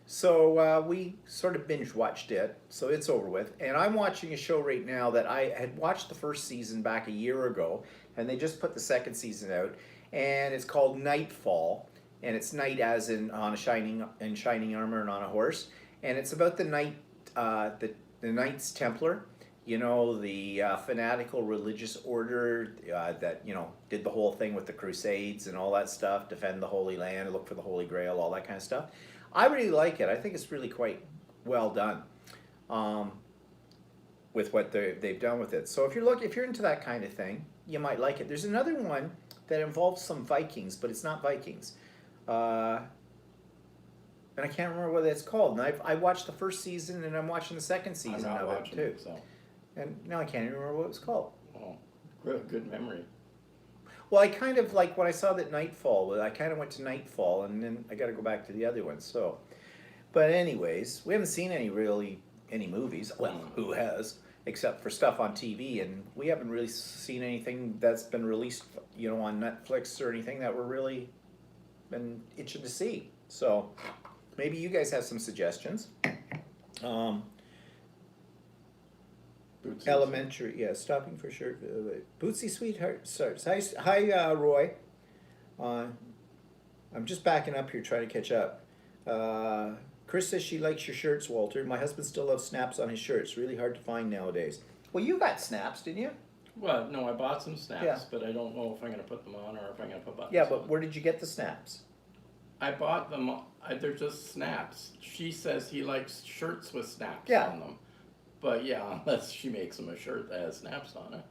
So we sort of binge watched it, so it's over with. And I'm watching a show right now that I had watched the first season back a year ago, and they just put the second season out, and it's called Nightfall. And it's knight as in on shining armor and on a horse, and it's about the knight, the Knights Templar, the fanatical religious order that did the whole thing with the Crusades and all that stuff, defend the Holy Land, look for the Holy Grail, all that kind of stuff. I really like it. I think it's really quite well done with what they've done with it. So if you're into that kind of thing, you might like it. There's another one that involves some Vikings, but it's not Vikings. And I can't remember what it's called. And I watched the first season, and I'm watching the second season of it too. So. And now I can't even remember what it was called. Oh, good memory. Well, I kind of like when I saw that Nightfall. I kind of went to Nightfall, and then I got to go back to the other one. So, but anyways, we haven't seen any movies. Well, who has? Except for stuff on TV, and we haven't really seen anything that's been released, on Netflix or anything that we're really been itching to see. So maybe you guys have some suggestions. Elementary, yeah, stopping for shirt. Bootsy Sweetheart starts. Hi, Roy. I'm just backing up here trying to catch up. Chris says she likes your shirts, Walter. My husband still loves snaps on his shirts. Really hard to find nowadays. Well, you got snaps, didn't you? Well, no, I bought some snaps, Yeah. but I don't know if I'm going to put them on or if I'm going to put buttons Yeah, on. but where did you get the snaps? I bought them, they're just snaps. She says he likes shirts with snaps Yeah. on them. But yeah, unless she makes him a shirt that has snaps on it.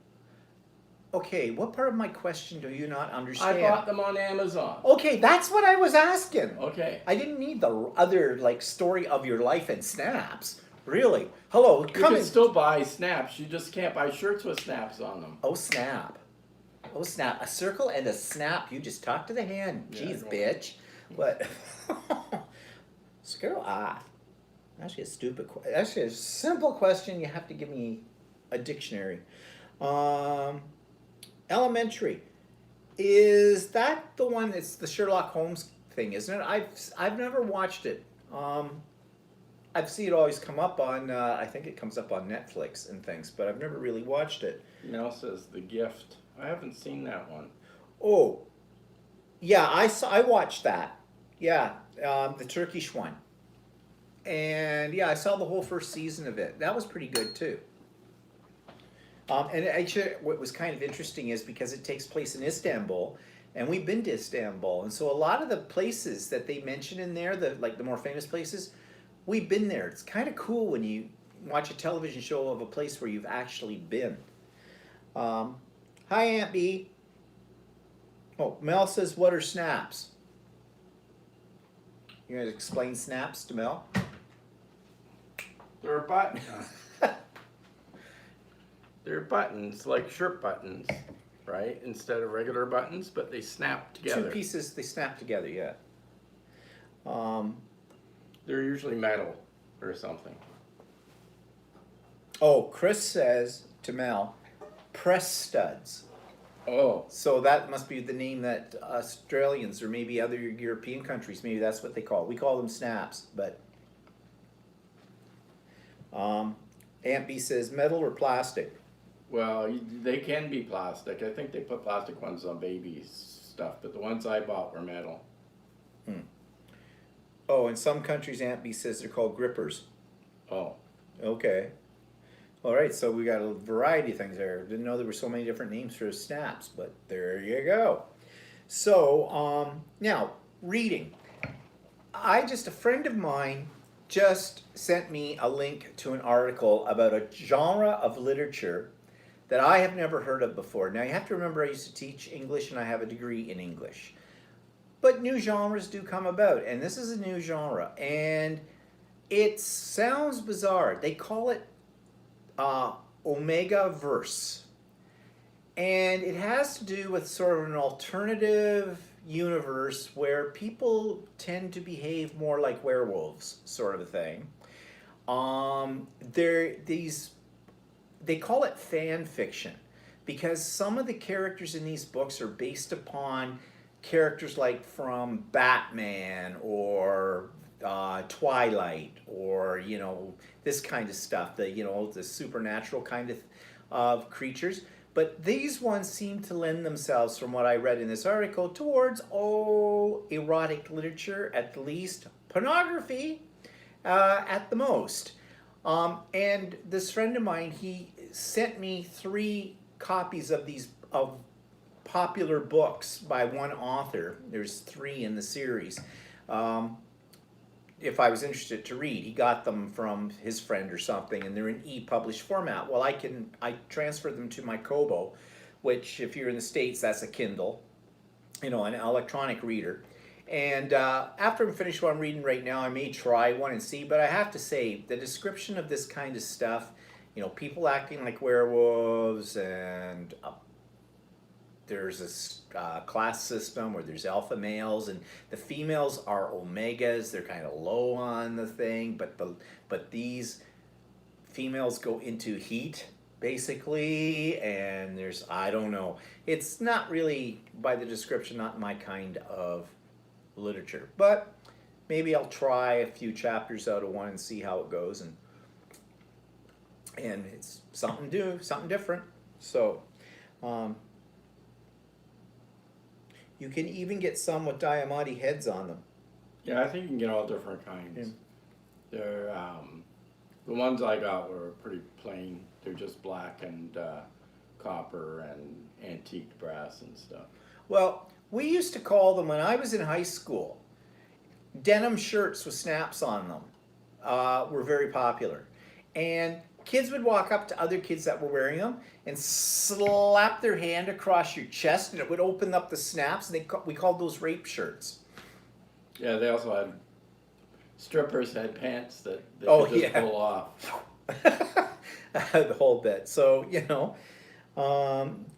Okay, what part of my question do you not understand? I bought them on Amazon. Okay, that's what I was asking. Okay. I didn't need the other story of your life and snaps. Really? Hello, You come can in. still buy snaps, you just can't buy shirts with snaps on them. Oh snap! Oh snap! A circle and a snap. You just talk to the hand. Yeah, Jeez, go on. bitch. What? Skirtle. Actually, a stupid. Actually, a simple question. You have to give me a dictionary. Elementary. Is that the one? It's the Sherlock Holmes thing, isn't it? I've never watched it. I've seen it always come up on, I think it comes up on Netflix and things, but I've never really watched it. Mel says The Gift. I haven't seen that one. Oh, yeah, I watched that. Yeah, the Turkish one. And yeah, I saw the whole first season of it. That was pretty good too. And actually, what was kind of interesting is because it takes place in Istanbul, and we've been to Istanbul, and so a lot of the places that they mention in there, the more famous places, we've been there. It's kind of cool when you watch a television show of a place where you've actually been. Hi, Aunt B. Oh, Mel says, what are snaps? You gonna explain snaps to Mel? They're buttons. They're buttons, like shirt buttons, right? Instead of regular buttons, but they snap together. Two pieces, they snap together, yeah. They're usually metal or something. Oh, Chris says to Mel, press studs. Oh, So that must be the name that Australians or maybe other European countries, maybe that's what they call it. We call them snaps, but Aunt B says metal or plastic. well, they can be plastic. I think they put plastic ones on babies' stuff, but the ones I bought were metal. Oh, in some countries, Aunt B says they're called grippers. Oh, Okay. All right, so we got a variety of things there. Didn't know there were so many different names for snaps, but there you go. So now reading. A friend of mine just sent me a link to an article about a genre of literature that I have never heard of before. Now you have to remember I used to teach English and I have a degree in English. But new genres do come about, and this is a new genre, and it sounds bizarre. They call it Omega Verse, and it has to do with sort of an alternative universe where people tend to behave more like werewolves, sort of a thing. They call it fan fiction because some of the characters in these books are based upon characters like from Batman or Twilight, or this kind of stuff, the supernatural kind of creatures. But these ones seem to lend themselves, from what I read in this article, towards erotic literature, at the least pornography, at the most. And this friend of mine, he sent me 3 copies of these popular books by one author. There's 3 in the series. If I was interested to read, he got them from his friend or something, and they're in e-published format. Well, I transfer them to my Kobo, which, if you're in the States, that's a Kindle, an electronic reader. And after I'm finished what I'm reading right now, I may try one and see. But I have to say, the description of this kind of stuff, people acting like werewolves, and there's this class system where there's alpha males, and the females are omegas. They're kind of low on the thing, but these females go into heat basically, and I don't know. It's not really, by the description, not my kind of literature, but maybe I'll try a few chapters out of one and see how it goes, and it's something new, something different. So. You can even get some with diamante heads on them. yeah, I think you can get all different kinds. Yeah. They're the ones I got were pretty plain. They're just black and copper and antique brass and stuff. Well, we used to call them, when I was in high school, denim shirts with snaps on them were very popular. And kids would walk up to other kids that were wearing them and slap their hand across your chest, and it would open up the snaps, and we called those rape shirts. Yeah, they also had strippers had pants that they Oh, could just yeah. pull off. The whole bit. So,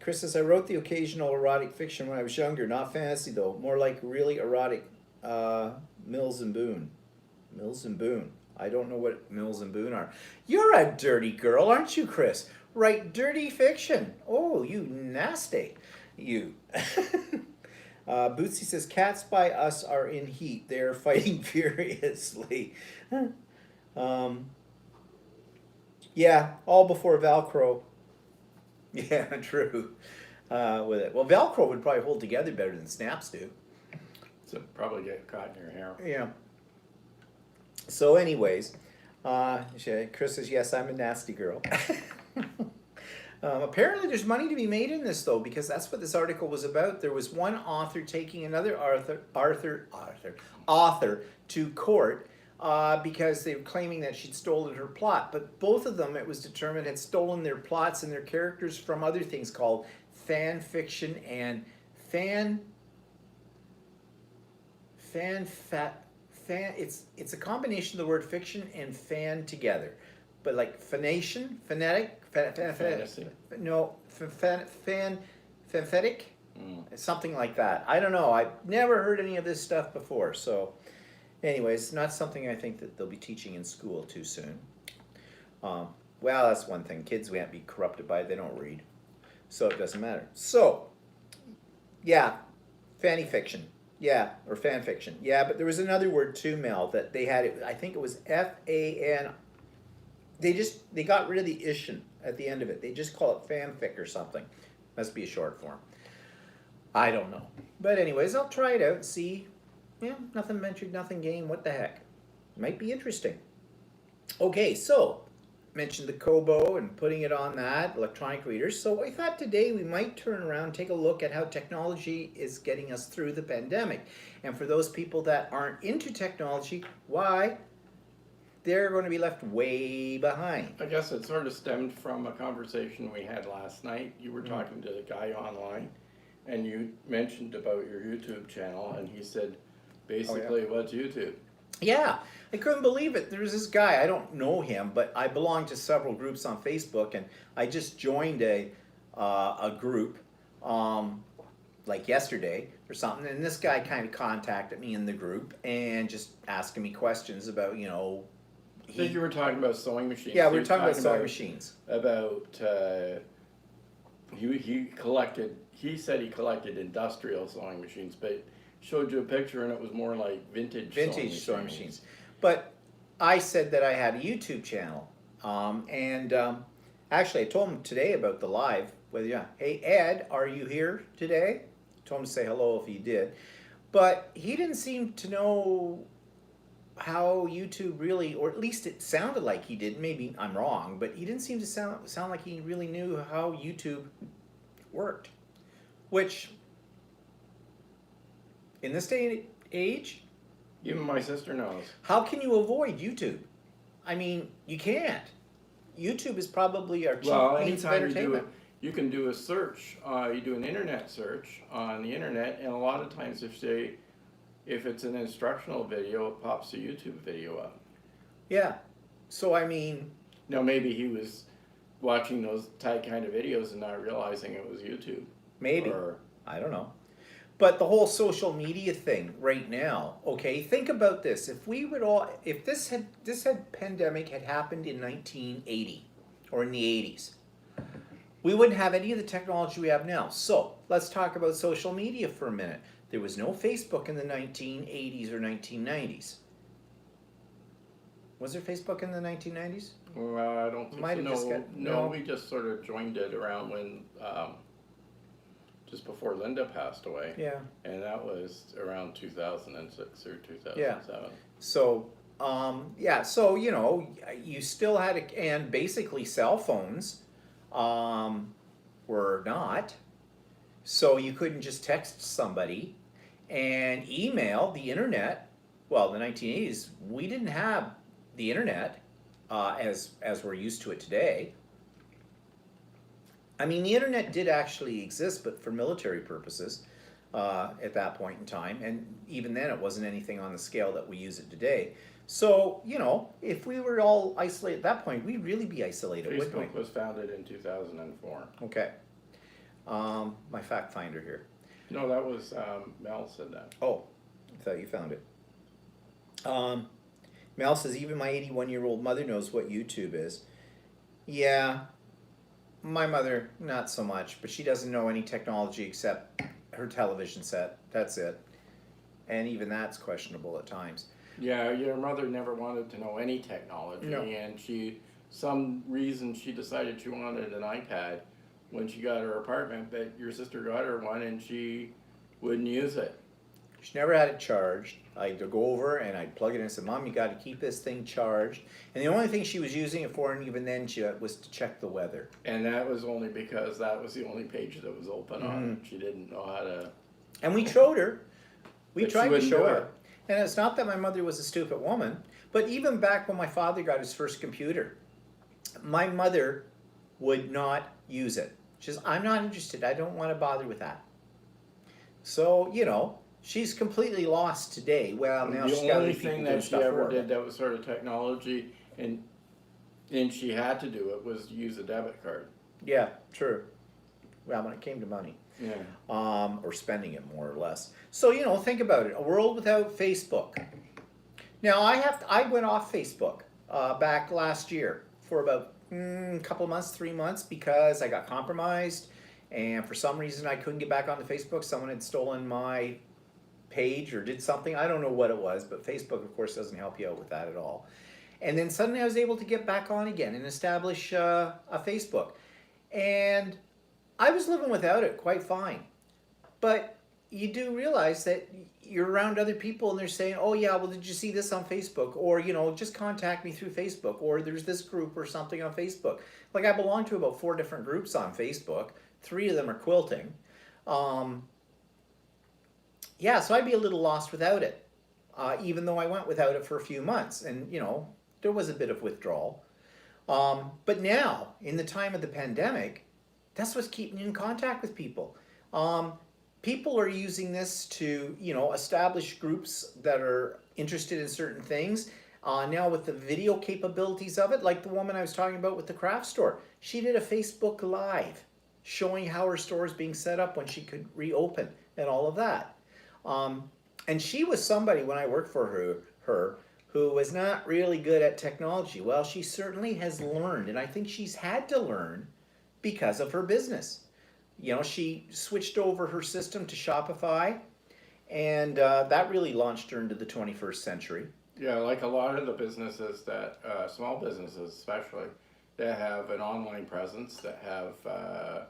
Chris says, I wrote the occasional erotic fiction when I was younger, not fantasy though, more like really erotic Mills and Boone. Mills and Boone. I don't know what Mills and Boone are. You're a dirty girl, aren't you, Chris? Write dirty fiction. Oh, you nasty. You. Bootsy says, cats by us are in heat. They're fighting furiously. Yeah, all before Velcro. Yeah, true. With it. Well, Velcro would probably hold together better than snaps do. So probably get caught in your hair. Yeah. So, anyways, Chris says, yes, I'm a nasty girl. Apparently, there's money to be made in this, though, because that's what this article was about. There was one author taking another author to court because they were claiming that she'd stolen her plot. But both of them, it was determined, had stolen their plots and their characters from other things called fan fiction and it's a combination of the word fiction and fan together, but like fanation, Fantasy. no, fanthetic, something like that. I don't know. I've never heard any of this stuff before. So, anyways, not something I think that they'll be teaching in school too soon. Well, that's one thing. Kids can't be corrupted by it. They don't read, so it doesn't matter. So, yeah, fanny fiction. Yeah, or fan fiction. Yeah, but there was another word too, Mel, that they had. I think it was FAN. They got rid of the ishin at the end of it. They just call it fanfic or something. Must be a short form. I don't know. But anyways, I'll try it out and see. Yeah, nothing ventured, nothing gained. What the heck? Might be interesting. Okay, so mentioned the Kobo and putting it on that, electronic readers. So I thought today we might turn around and take a look at how technology is getting us through the pandemic. And for those people that aren't into technology, why? They're going to be left way behind. I guess it sort of stemmed from a conversation we had last night. You were talking to the guy online, and you mentioned about your YouTube channel, and he said, basically, what's YouTube? Yeah, I couldn't believe it. There's this guy, I don't know him, but I belong to several groups on Facebook, and I just joined a group like yesterday or something, and this guy kind of contacted me in the group and just asking me questions about, I think you were talking about sewing machines. Yeah, we were talking about sewing machines. About he said he collected industrial sewing machines, but showed you a picture and it was more like vintage sewing machines. But I said that I had a YouTube channel, actually I told him today about the live. Hey Ed, are you here today? Told him to say hello if he did, but he didn't seem to know how YouTube really, or at least it sounded like he did. Maybe I'm wrong, but he didn't seem to sound like he really knew how YouTube worked. Which, in this day and age, even my sister knows. How can you avoid YouTube? I mean, you can't. YouTube is probably our chief means of entertainment. You can do a search. You do an internet search on the internet, and a lot of times if it's an instructional video, it pops a YouTube video up. Yeah. So I mean. Now maybe he was watching those kind of videos and not realizing it was YouTube. Maybe. I don't know. But the whole social media thing right now, okay, think about this. If this pandemic had happened in 1980 or in the 80s, we wouldn't have any of the technology we have now. So let's talk about social media for a minute. There was no Facebook in the 1980s or 1990s. Was there Facebook in the 1990s? Well, I don't think so. No, we just sort of joined it around when, just before Linda passed away. Yeah. And that was around 2006 or 2007. Yeah. So, so, you still had, and basically cell phones were not. So you couldn't just text somebody, and email, the internet. Well, in the 1980s, we didn't have the internet as we're used to it today. I mean, the internet did actually exist, but for military purposes at that point in time, and even then, it wasn't anything on the scale that we use it today. So, if we were all isolated at that point, we'd really be isolated, wouldn't we? Facebook was founded in 2004. Okay. My fact finder here. No, that was, Mel said that. Oh, I thought you found it. Mel says, even my 81-year-old mother knows what YouTube is. Yeah, my mother, not so much, but she doesn't know any technology except her television set. That's it. And even that's questionable at times. Yeah, your mother never wanted to know any technology, No. and some reason she decided she wanted an iPad when she got her apartment, but your sister got her one and she wouldn't use it. She never had it charged. I'd go over and I'd plug it in and say, Mom, you got to keep this thing charged. And the only thing she was using it for, and even then, was to check the weather. And that was only because that was the only page that was open on it. She didn't know how to. And we showed her. We But she tried to wouldn't show do her. it. And it's not that my mother was a stupid woman, but even back when my father got his first computer, my mother would not use it. She says, I'm not interested. I don't want to bother with that. So, you know, she's completely lost today. Well, now she's The got only other people thing doing that she stuff ever for her. did that was sort of technology, and she had to do it, was use a debit card. Yeah, true. Well, when it came to money. Yeah. Or spending it more or less. So, you know, think about it. A world without Facebook. Now, I went off Facebook back last year for about a couple of months, 3 months, because I got compromised, and for some reason I couldn't get back onto Facebook. Someone had stolen my page or did something. I don't know what it was, but Facebook, of course, doesn't help you out with that at all. And then suddenly I was able to get back on again and establish a Facebook. And I was living without it quite fine. But you do realize that you're around other people and they're saying, oh yeah, well, did you see this on Facebook? Or, you know, just contact me through Facebook. Or there's this group or something on Facebook. Like I belong to about 4 different groups on Facebook. 3 of them are quilting. Yeah, so I'd be a little lost without it. Even though I went without it for a few months. And, you know, there was a bit of withdrawal. But now, in the time of the pandemic, that's what's keeping you in contact with people. People are using this to, you know, establish groups that are interested in certain things. Now with the video capabilities of it, like the woman I was talking about with the craft store, she did a Facebook Live showing how her store is being set up when she could reopen and all of that. And she was somebody when I worked for her who was not really good at technology. Well, she certainly has learned, and I think she's had to learn because of her business. You know, she switched over her system to Shopify, and that really launched her into the 21st century. Yeah, like a lot of the businesses that, small businesses especially, that have an online presence, that have,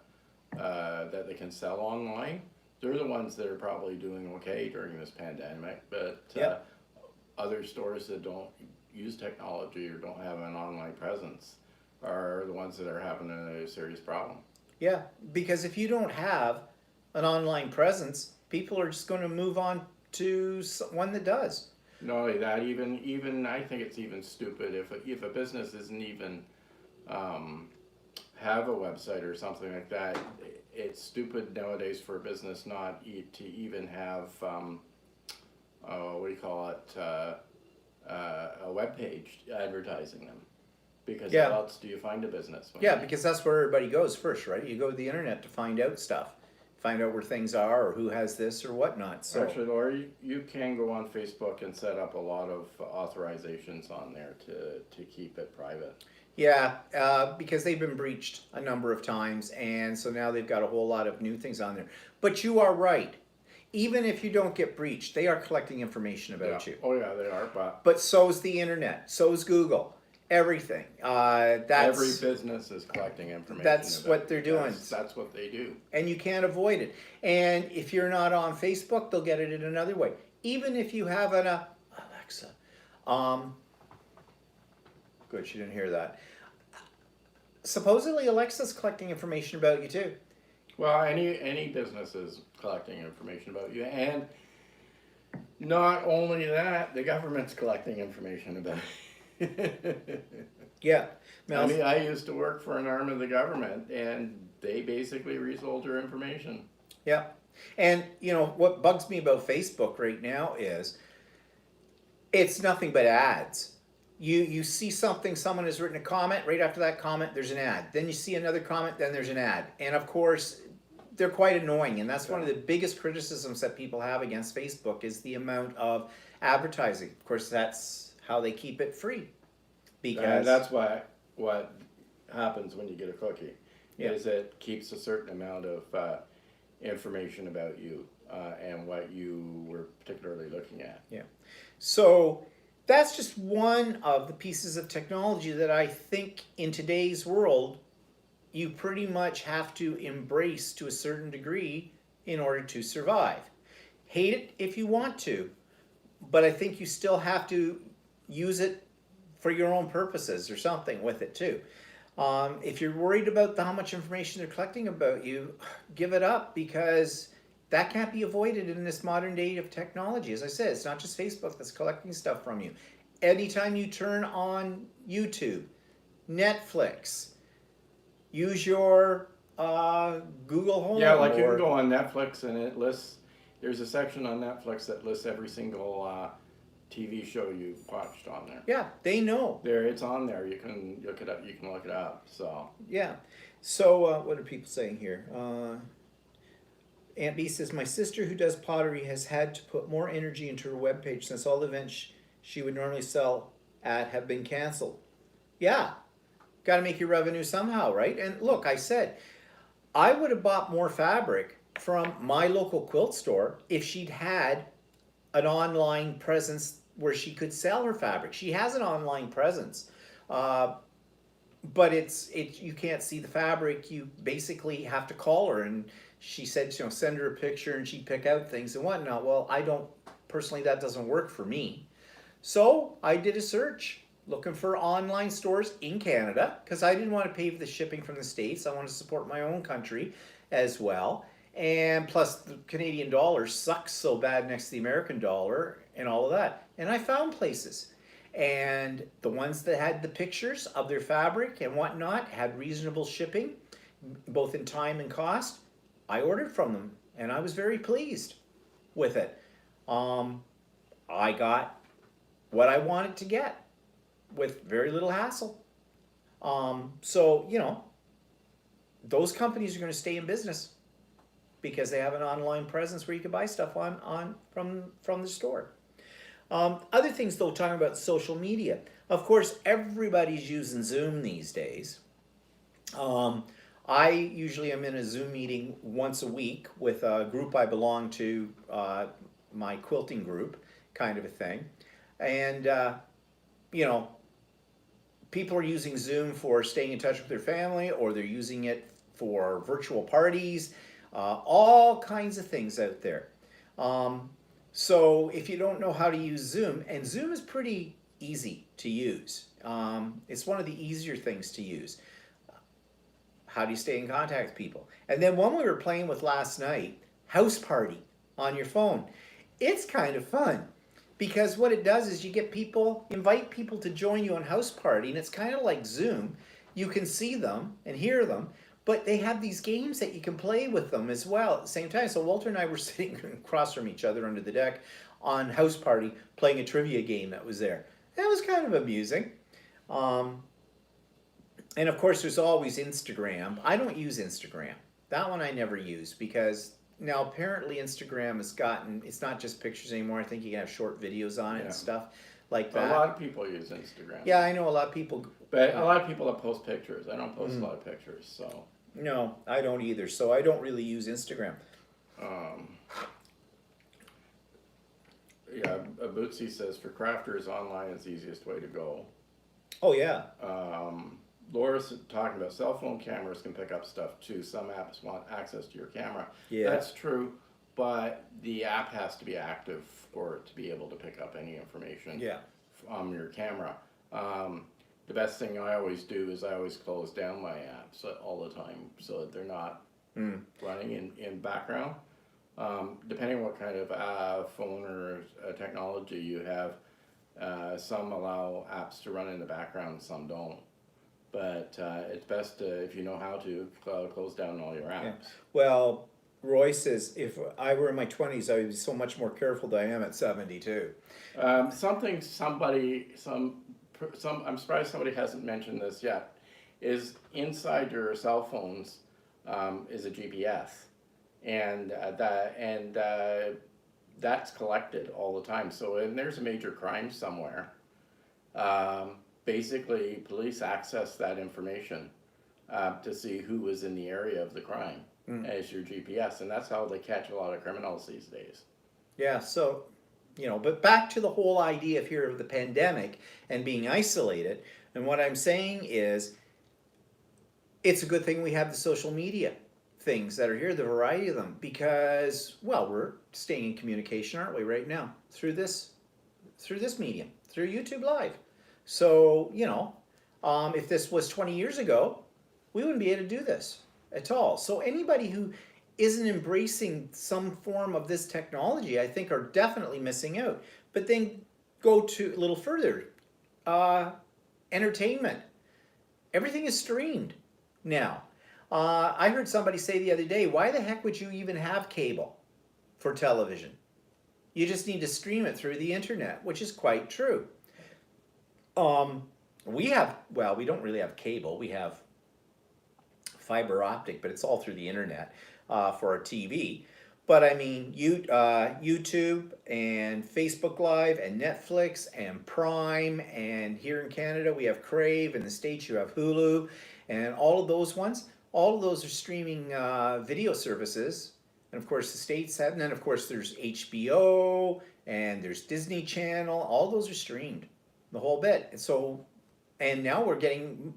that they can sell online, they're the ones that are probably doing okay during this pandemic. But Yep. Other stores that don't use technology or don't have an online presence are the ones that are having a serious problem. Yeah, because if you don't have an online presence, people are just going to move on to one that does. Not only that, even I think it's even stupid if a business isn't even have a website or something like that. It's stupid nowadays for a business not to even have what do you call it, a web page advertising them. Because Yeah. how else do you find a business? Yeah, because that's where everybody goes first, right? You go to the internet to find out stuff, find out where things are or who has this or whatnot. So Actually, Laura, you can go on Facebook and set up a lot of authorizations on there to keep it private. yeah, because they've been breached a number of times, and so now they've got a whole lot of new things on there. But you are right. Even if you don't get breached, they are collecting information about you. Oh yeah, they are. But so's the internet, so's Google, everything. That's Every business is collecting information. That's about what you. they're doing. That's what they do. and you can't avoid it. And if you're not on Facebook, they'll get it in another way. Even if you have an Alexa, good, she didn't hear that. Supposedly Alexa's collecting information about you too. Well, any business is collecting information about you, and not only that, the government's collecting information about you. Yeah. I mean, I used to work for an arm of the government, and they basically resold your information. Yeah. And you know what bugs me about Facebook right now is it's nothing but ads. You see something, someone has written a comment, right after that comment there's an ad. Then you see another comment, then there's an ad. And of course, they're quite annoying, and that's one of the biggest criticisms that people have against Facebook is the amount of advertising. Of course, that's how they keep it free. Because That's what happens when you get a cookie, Yeah. is it keeps a certain amount of information about you and what you were particularly looking at. Yeah. So that's just one of the pieces of technology that I think in today's world you pretty much have to embrace to a certain degree in order to survive. Hate it if you want to, but I think you still have to use it for your own purposes or something with it too. If you're worried about how much information they're collecting about you, give it up, because that can't be avoided in this modern day of technology. As I said, it's not just Facebook that's collecting stuff from you. Anytime you turn on YouTube, Netflix, use your Google Home. Yeah, like you can go on Netflix and it lists. There's a section on Netflix that lists every single TV show you've watched on there. Yeah, they know. There, it's on there. You can look it up. You can look it up. So Yeah. So what are people saying here? Aunt B says, my sister who does pottery has had to put more energy into her webpage since all the events she would normally sell at have been canceled. Yeah, got to make your revenue somehow, right? And look, I said, I would have bought more fabric from my local quilt store if she'd had an online presence where she could sell her fabric. She has an online presence, but it's you can't see the fabric. You basically have to call her, and she said, you know, send her a picture and she'd pick out things and whatnot. Well, I don't personally, that doesn't work for me. So I did a search looking for online stores in Canada, because I didn't want to pay for the shipping from the States. I want to support my own country as well. And plus the Canadian dollar sucks so bad next to the American dollar and all of that. And I found places. And the ones that had the pictures of their fabric and whatnot had reasonable shipping, both in time and cost. I ordered from them and I was very pleased with it. I got what I wanted to get with very little hassle. So, you know, those companies are going to stay in business because they have an online presence where you can buy stuff from the store. Other things, though, talking about social media. Of course, everybody's using Zoom these days. I usually am in a Zoom meeting once a week with a group I belong to, my quilting group, kind of a thing. And, you know, people are using Zoom for staying in touch with their family, or they're using it for virtual parties, all kinds of things out there. So if you don't know how to use Zoom, and Zoom is pretty easy to use. It's one of the easier things to use. How do you stay in contact with people? And then one we were playing with last night, House Party on your phone. It's kind of fun, because what it does is you get people, invite people to join you on House Party, and it's kind of like Zoom. You can see them and hear them, but they have these games that you can play with them as well at the same time. So Walter and I were sitting across from each other under the deck on House Party playing a trivia game that was there. That was kind of amusing. And of course, there's always Instagram. I don't use Instagram. That one I never use, because now apparently Instagram has gotten, it's not just pictures anymore. I think you can have short videos on it and stuff like that. a lot of people use Instagram. Yeah, I know a lot of people. But a lot of people that post pictures. I don't post a lot of pictures, so. No, I don't either. So I don't really use Instagram. Yeah, Bootsy says for crafters, online is the easiest way to go. Oh yeah. Laura's talking about cell phone cameras can pick up stuff too. Some apps want access to your camera. Yeah. That's true, but the app has to be active for it to be able to pick up any information from your camera. The best thing I always do is I always close down my apps all the time so that they're not running in background. Depending on what kind of phone or technology you have, some allow apps to run in the background, some don't. But it's best if you know how to close down all your apps. Yeah. Well, Roy says if I were in my 20s, I would be so much more careful than I am at 72. I'm surprised somebody hasn't mentioned this yet, is inside your cell phones is a GPS. And that's collected all the time. So when there's a major crime somewhere, basically police access that information to see who was in the area of the crime as your GPS, and that's how they catch a lot of criminals these days. Yeah. So, But back to the whole idea of here of the pandemic and being isolated. And what I'm saying is, it's a good thing we have the social media things that are here, the variety of them, because, well, we're staying in communication, aren't we, right now, through this medium, through YouTube Live. So, if this was 20 years ago, we wouldn't be able to do this at all. So anybody who isn't embracing some form of this technology, I think, are definitely missing out. But then go to a little further. Entertainment. Everything is streamed now. I heard somebody say the other day, why the heck would you even have cable for television? You just need to stream it through the internet, which is quite true. We don't really have cable. We have fiber optic, but it's all through the internet for our TV. But I mean, YouTube and Facebook Live and Netflix and Prime, and here in Canada we have Crave, in the States you have Hulu, and all of those ones, all of those are streaming video services. And of course the States have, and then of course there's HBO and there's Disney Channel, all those are streamed, the whole bit. And now we're getting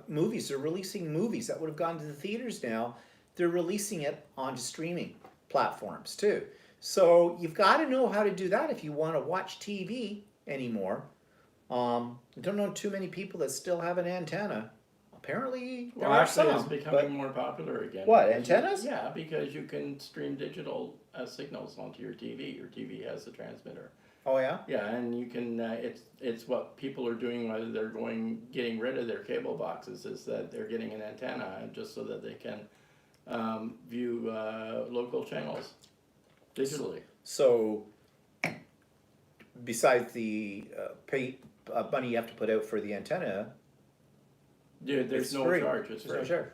movies, they're releasing movies that would have gone to the theaters now, they're releasing it onto streaming platforms too. So you've got to know how to do that if you want to watch TV anymore. I don't know too many people that still have an antenna. Apparently, there are actually, some, it's becoming more popular again. What, because antennas? Yeah, because you can stream digital signals onto your TV. Your TV has a transmitter. Oh yeah. Yeah, and you can. It's what people are doing while they're getting rid of their cable boxes. Is that they're getting an antenna just so that they can view local channels digitally. So, besides the money you have to put out for the antenna, There's it's no free. charge. It's free. Sure.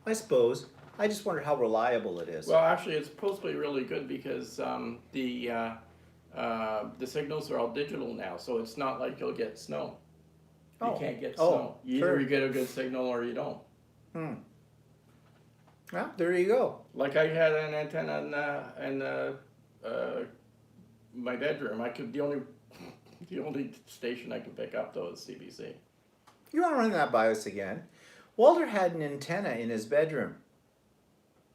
I suppose. I just wonder how reliable it is. Well, actually, it's supposed to be really good because the signals are all digital now, so it's not like you'll get snow. You can't get snow. You either get a good signal or you don't. Well, there you go. Like I had an antenna in my bedroom. The only station I could pick up though is CBC. You want to run that by us again? Walter had an antenna in his bedroom.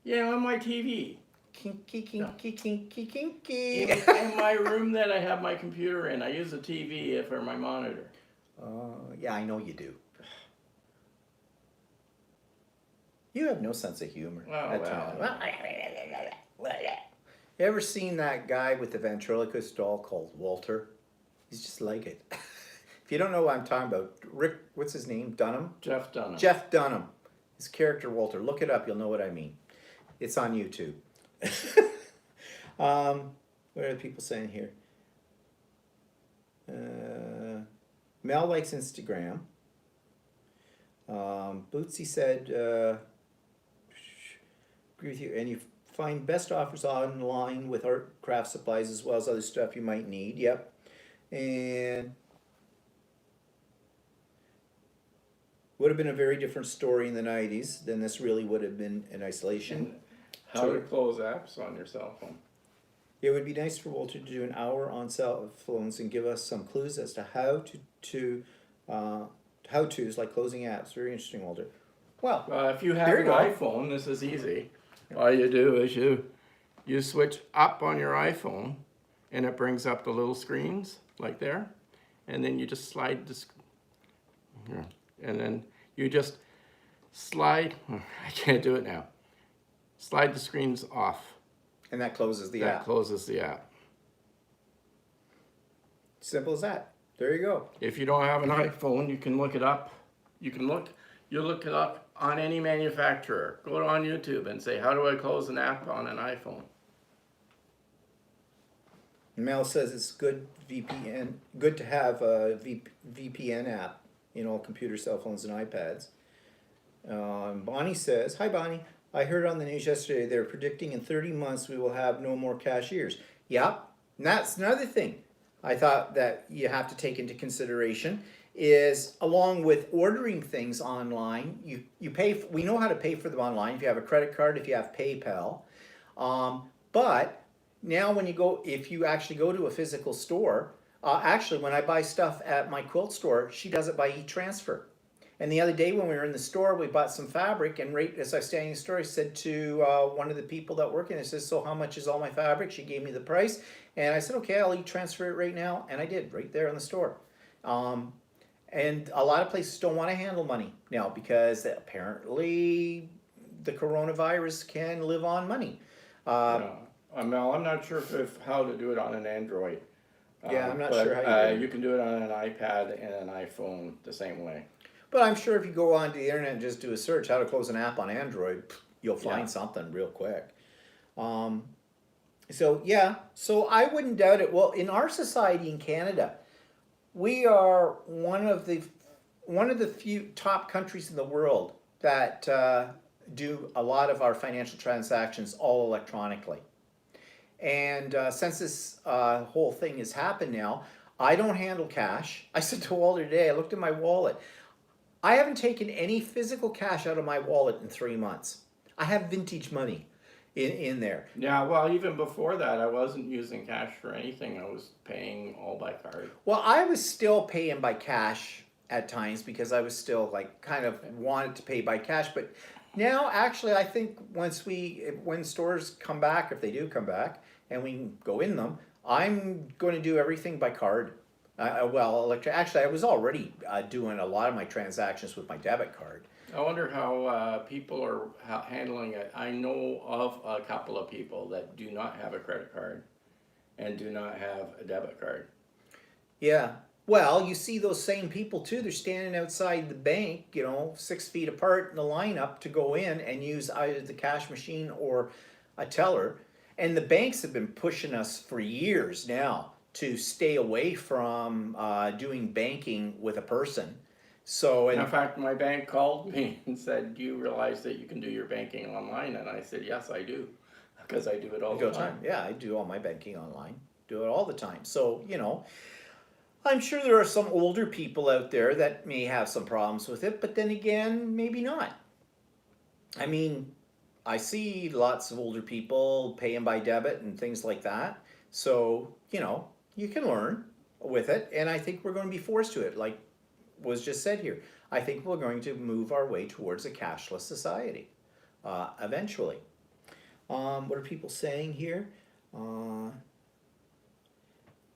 Yeah, on my TV. Kinky, kinky, kinky, kinky. In my room that I have my computer in, I use the TV for my monitor. Yeah, I know you do. You have no sense of humor at times. You ever seen that guy with the ventriloquist doll called Walter? He's just like it. If you don't know what I'm talking about, Rick, what's his name? Dunham? Jeff Dunham. Jeff Dunham. His character Walter. Look it up, you'll know what I mean. It's on YouTube. What are the people saying here? Mel likes Instagram. Bootsy said, agree with you, and you find best offers online with art craft supplies as well as other stuff you might need. Yep. And would have been a very different story in the 90s than this really would have been in isolation. How to close apps on your cell phone. It would be nice for Walter to do an hour on cell phones and give us some clues as to how-tos like closing apps. Very interesting, Walter. Well, if you have there an you go. iPhone, this is easy. All you do is you switch up on your iPhone, and it brings up the little screens like there, and then you just slide the here, and then you just slide. I can't do it now. Slide the screens off. And that closes the That app. closes the app. Simple as that. There you go. If you don't have an iPhone, you can look it up. You look it up on any manufacturer. Go on YouTube and say, how do I close an app on an iPhone? Mel says it's good to have a VPN app in all computer, cell phones, and iPads. Bonnie says, hi Bonnie, I heard on the news yesterday they're predicting in 30 months we will have no more cashiers. Yep, and that's another thing I thought that you have to take into consideration is along with ordering things online, you pay, we know how to pay for them online if you have a credit card, if you have PayPal, but now when you go, if you actually go to a physical store, actually when I buy stuff at my quilt store, she does it by e-transfer. And the other day when we were in the store, we bought some fabric, and right as I was standing in the store, I said to one of the people that work in it, says, so how much is all my fabric? She gave me the price, and I said, okay, I'll e-transfer it right now, and I did, right there in the store. And a lot of places don't want to handle money now because apparently the coronavirus can live on money. No. Mel, I'm not sure if how to do it on an Android. Yeah, I'm not but, sure how you do it. You can do it on an iPad and an iPhone the same way. But I'm sure if you go onto the internet and just do a search, how to close an app on Android, you'll find Yeah. something real quick. So yeah, so I wouldn't doubt it. Well, in our society in Canada, we are one of the few top countries in the world that do a lot of our financial transactions all electronically. And since this whole thing has happened now, I don't handle cash. I said to Walter today, I looked at my wallet. I haven't taken any physical cash out of my wallet in 3 months. I have vintage money in there. Yeah, well, even before that, I wasn't using cash for anything. I was paying all by card. Well, I was still paying by cash at times because I was still like kind of wanted to pay by cash. But now actually I think when stores come back, if they do come back and we can go in them, I'm going to do everything by card. Actually I was already doing a lot of my transactions with my debit card. I wonder how people are handling it. I know of a couple of people that do not have a credit card and do not have a debit card. Yeah. Well, you see those same people too. They're standing outside the bank, 6 feet apart in the lineup to go in and use either the cash machine or a teller. And the banks have been pushing us for years now to stay away from doing banking with a person. So, in fact, my bank called me and said, do you realize that you can do your banking online? And I said, yes, I do, because I do it all the time. Yeah, I do all my banking online. Do it all the time. So, I'm sure there are some older people out there that may have some problems with it, but then again, maybe not. I mean, I see lots of older people paying by debit and things like that. So, you can learn with it, and I think we're going to be forced to it, like was just said here. I think we're going to move our way towards a cashless society eventually. What are people saying here?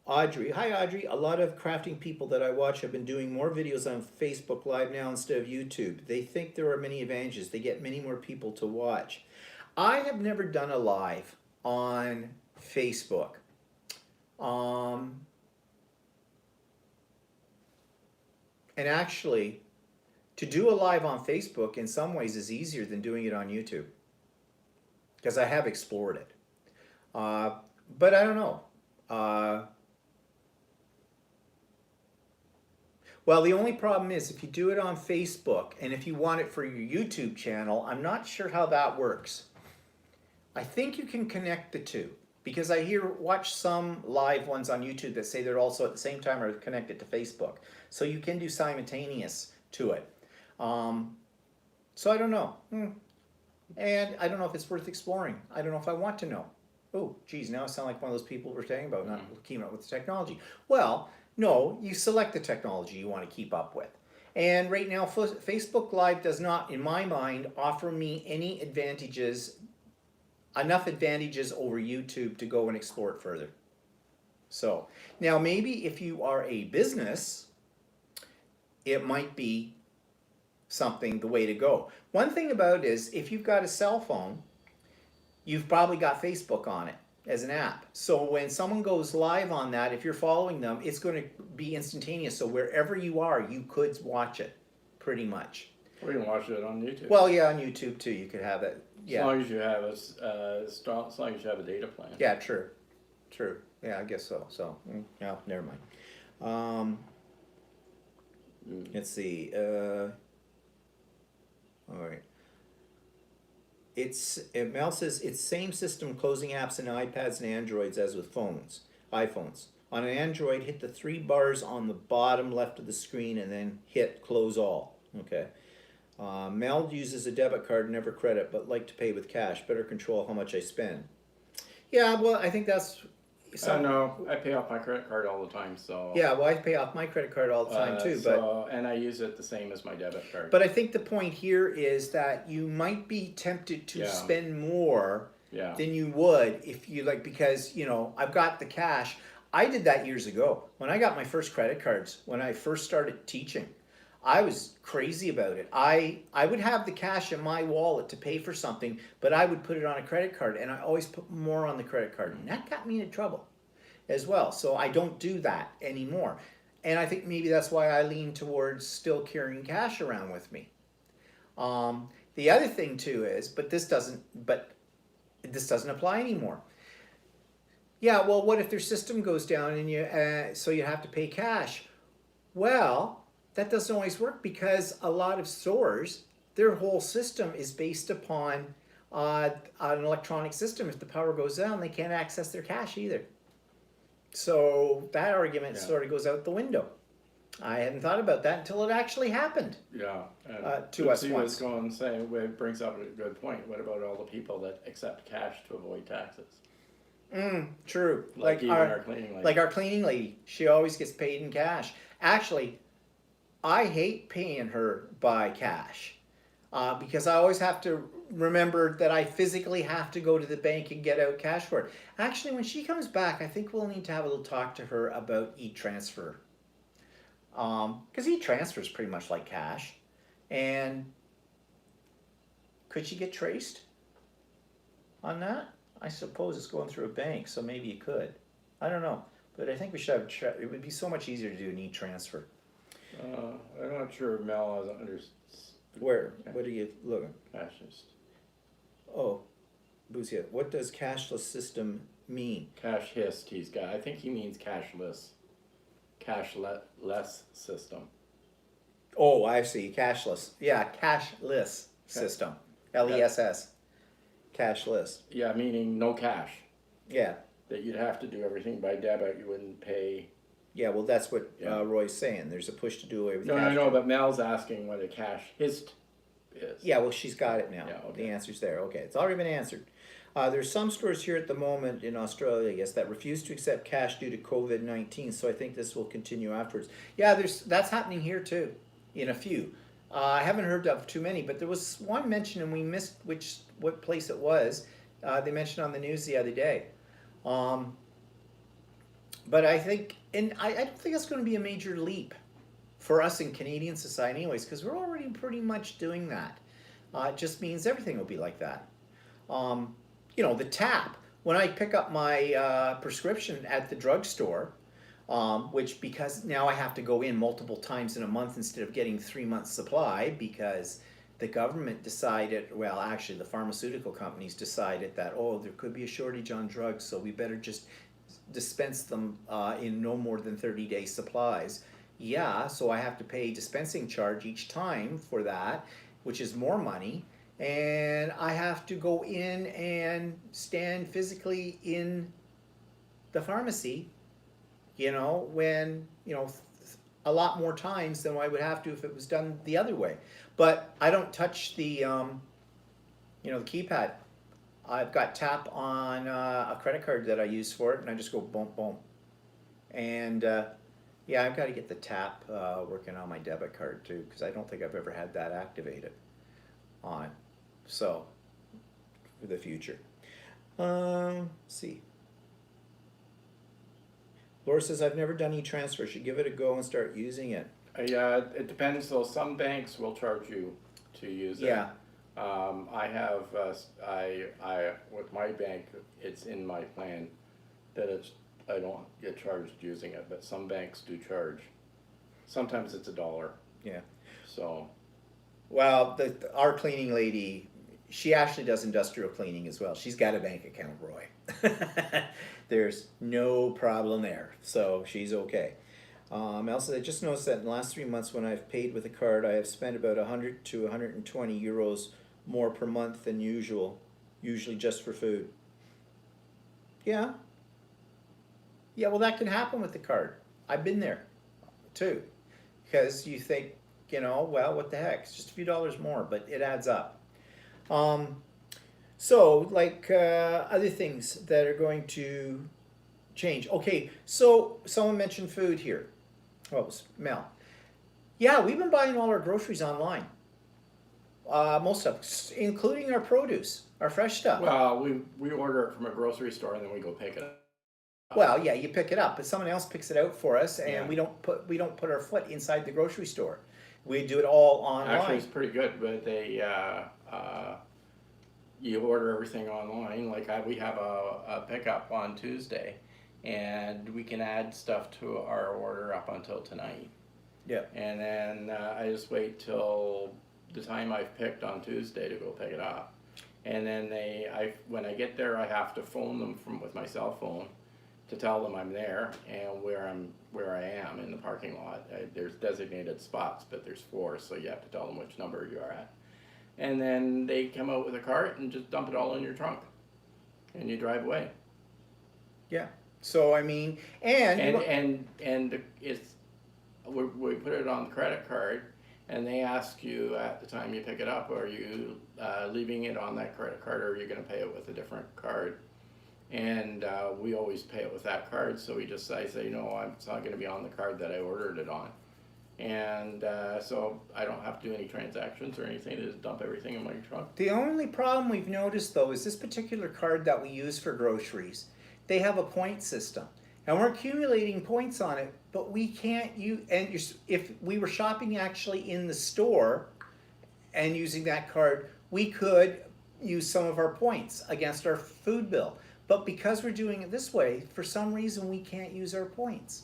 Audrey, hi Audrey. A lot of crafting people that I watch have been doing more videos on Facebook Live now instead of YouTube. They think there are many advantages. They get many more people to watch. I have never done a live on Facebook. And actually, to do a live on Facebook in some ways is easier than doing it on YouTube. Because I have explored it. But I don't know. Well, the only problem is if you do it on Facebook and if you want it for your YouTube channel, I'm not sure how that works. I think you can connect the two. Because I watch some live ones on YouTube that say they're also at the same time are connected to Facebook. So you can do simultaneous to it. So I don't know. And I don't know if it's worth exploring. I don't know if I want to know. Oh, geez, now I sound like one of those people we're saying about not keeping up with the technology. Well, no, you select the technology you want to keep up with. And right now, Facebook Live does not, in my mind, offer me any advantages, enough advantages over YouTube to go and explore it further. So, now maybe if you are a business, it might be something the way to go. One thing about it is, if you've got a cell phone, you've probably got Facebook on it as an app. So when someone goes live on that, if you're following them, it's going to be instantaneous. So wherever you are, you could watch it, pretty much. Or you can watch it on YouTube. Well, yeah, on YouTube too, you could have it. Yeah. As long as you have as long as you have a data plan. Yeah, true. Yeah, I guess so. So, yeah, never mind. Let's see. All right. Mel says it's same system closing apps in iPads and Androids as with iPhones. On an Android, hit the 3 bars on the bottom left of the screen and then hit close all. Okay. Mel uses a debit card, never credit, but like to pay with cash. Better control how much I spend. Yeah, well, I think that's No, I pay off my credit card all the time, so. Yeah, well, I pay off my credit card all the time too, And I use it the same as my debit card. but I think the point here is that you might be tempted to Yeah. spend more Yeah, than you would if you like, because I've got the cash. I did that years ago when I got my first credit cards. When I first started teaching, I was crazy about it. I would have the cash in my wallet to pay for something, but I would put it on a credit card, and I always put more on the credit card, and that got me into trouble as well. So I don't do that anymore. And I think maybe that's why I lean towards still carrying cash around with me. The other thing too is, but this doesn't apply anymore. Yeah, well, what if their system goes down and so you have to pay cash? Well, that doesn't always work, because a lot of stores, their whole system is based upon an electronic system. If the power goes down, they can't access their cash either. So that argument sort of goes out the window. I hadn't thought about that until it actually happened. yeah. To us He once. was going to say, well, it brings up a good point. What about all the people that accept cash to avoid taxes? True. Like even our cleaning lady. Like our cleaning lady, she always gets paid in cash. Actually, I hate paying her by cash because I always have to remember that I physically have to go to the bank and get out cash for it. Actually, when she comes back, I think we'll need to have a little talk to her about e-transfer. Because e-transfer is pretty much like cash. And could she get traced on that? I suppose it's going through a bank, so maybe you could. I don't know. But I think we should have, it would be so much easier to do an e-transfer. I'm not sure Mel has understood. Where? What are you looking? Cashless. Oh, Boosia, what does cashless system mean? Cash hist he's got. I think he means cashless. Cashless system. Oh, I see. Cashless. Yeah, cashless system. LESS. Cashless. Yeah, meaning no cash. Yeah. That you'd have to do everything by debit. You wouldn't pay. Yeah, well, that's what Roy's saying. There's a push to do away with cash. No, I know, but Mel's asking what a cash hist is. Yeah, well, she's got it now. Yeah, okay. The answer's there. Okay, it's already been answered. There's some stores here at the moment in Australia, I guess, that refuse to accept cash due to COVID-19. So I think this will continue afterwards. Yeah, that's happening here too, in a few. I haven't heard of too many, but there was one mention, and we missed what place it was. They mentioned on the news the other day. But I think, and I don't think that's going to be a major leap for us in Canadian society anyways, because we're already pretty much doing that. It just means everything will be like that. The tap, when I pick up my prescription at the drugstore, which because now I have to go in multiple times in a month instead of getting 3 months supply, because the government decided, well, actually the pharmaceutical companies decided that, there could be a shortage on drugs, so we better just dispense them in no more than 30-day supplies. Yeah, so I have to pay dispensing charge each time for that, which is more money. And I have to go in and stand physically in the pharmacy, when, a lot more times than I would have to if it was done the other way. But I don't touch the keypad. I've got tap on a credit card that I use for it, and I just go boom, boom. And I've got to get the tap working on my debit card too, because I don't think I've ever had that activated on it. So, for the future. Let's see. Laura says, I've never done e-transfer. Should give it a go and start using it. Yeah, it depends. So some banks will charge you to use it. Yeah. I have, with my bank, it's in my plan that I don't get charged using it, but some banks do charge. Sometimes it's $1. Yeah. So. Well, our cleaning lady, she actually does industrial cleaning as well. She's got a bank account, Roy. There's no problem there, so she's okay. Mel said, I just noticed that in the last 3 months when I've paid with a card, I have spent about 100 to 120 euros more per month than usual, usually just for food. Yeah. Yeah, well, that can happen with the card. I've been there, too. Because you think, well, what the heck? It's just a few dollars more, but it adds up. So, like other things that are going to change. Okay, so someone mentioned food here. What was Mel? Yeah, we've been buying all our groceries online. Most stuff, including our produce, our fresh stuff. Well, we order it from a grocery store and then we go pick it up. Well, yeah, you pick it up, but someone else picks it out for us, and Yeah. we don't put our foot inside the grocery store. We do it all online. Actually, it's pretty good, but you order everything online. Like we have a pickup on Tuesday, and we can add stuff to our order up until tonight. Yeah. And then I just wait till the time I've picked on Tuesday to go pick it up. And then when I get there, I have to phone them with my cell phone to tell them I'm there and where I am in the parking lot. There's designated spots, but there's 4, so you have to tell them which number you are at. And then they come out with a cart and just dump it all in your trunk, and you drive away. Yeah. So I mean, And it's we put it on the credit card, and they ask you at the time you pick it up, are you leaving it on that credit card, or are you going to pay it with a different card? And we always pay it with that card, so I say no, it's not going to be on the card that I ordered it on. And so I don't have to do any transactions or anything. They just dump everything in my trunk. the only problem we've noticed though is this particular card that we use for groceries. They have a point system, and we're accumulating points on it, but we can't use. And if we were shopping actually in the store and using that card, we could use some of our points against our food bill. But because we're doing it this way, for some reason we can't use our points,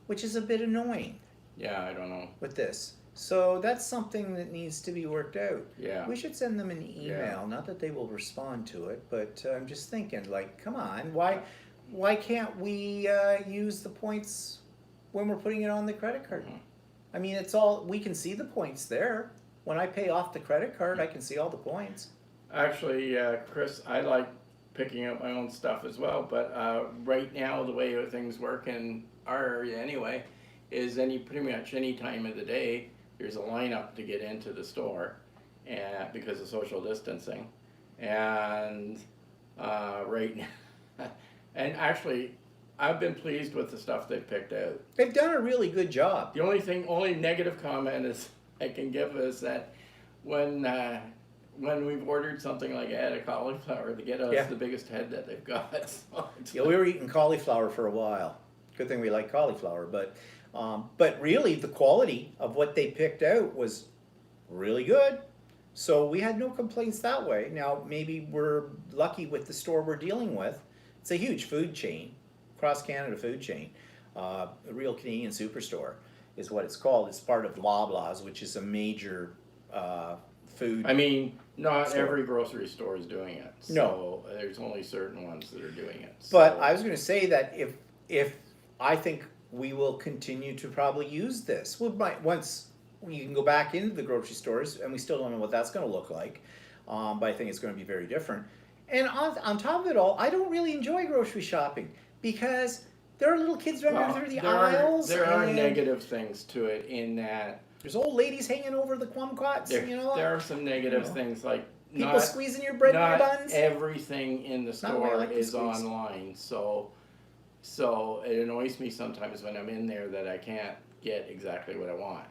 which is a bit annoying Yeah, I don't know. with this. So that's something that needs to be worked out. Yeah. We should send them an email. Yeah. Not that they will respond to it, but I'm just thinking, like, come on, why can't we use the points when we're putting it on the credit card? Mhm. I mean, it's all, we can see the points there. When I pay off the credit card, I can see all the points. Actually, Chris, I like picking up my own stuff as well, but right now the way things work in our area anyway is pretty much any time of the day there's a lineup to get into the store, and because of social distancing, and right now, and actually I've been pleased with the stuff they've picked out. They've done a really good job. The only negative comment is I can give is that when we've ordered something like a head of cauliflower, they get us Yeah. the biggest head that they've got. So it's Yeah, we were eating cauliflower for a while. Good thing we like cauliflower, but really the quality of what they picked out was really good. So we had no complaints that way. Now maybe we're lucky with the store we're dealing with. It's a huge food chain, cross Canada food chain, a real Canadian superstore is what it's called. It's part of Loblaws, which is a major food. I mean, not store. every grocery store is doing it. So there's only certain ones that are doing it. But So- I was going to say that if I think we will continue to probably use this, we might once we can go back into the grocery stores, and we still don't know what that's going to look like. But I think it's going to be very different. And on top of it all, I don't really enjoy grocery shopping because there are little kids running Well, through the there aisles. there are and negative things to it in that There's old ladies hanging over the kumquats. there are some negative You know, things like people not, squeezing your bread in your not buns. everything in the Not the way I store like to is squeeze. online, so it annoys me sometimes when I'm in there that I can't get exactly what I want.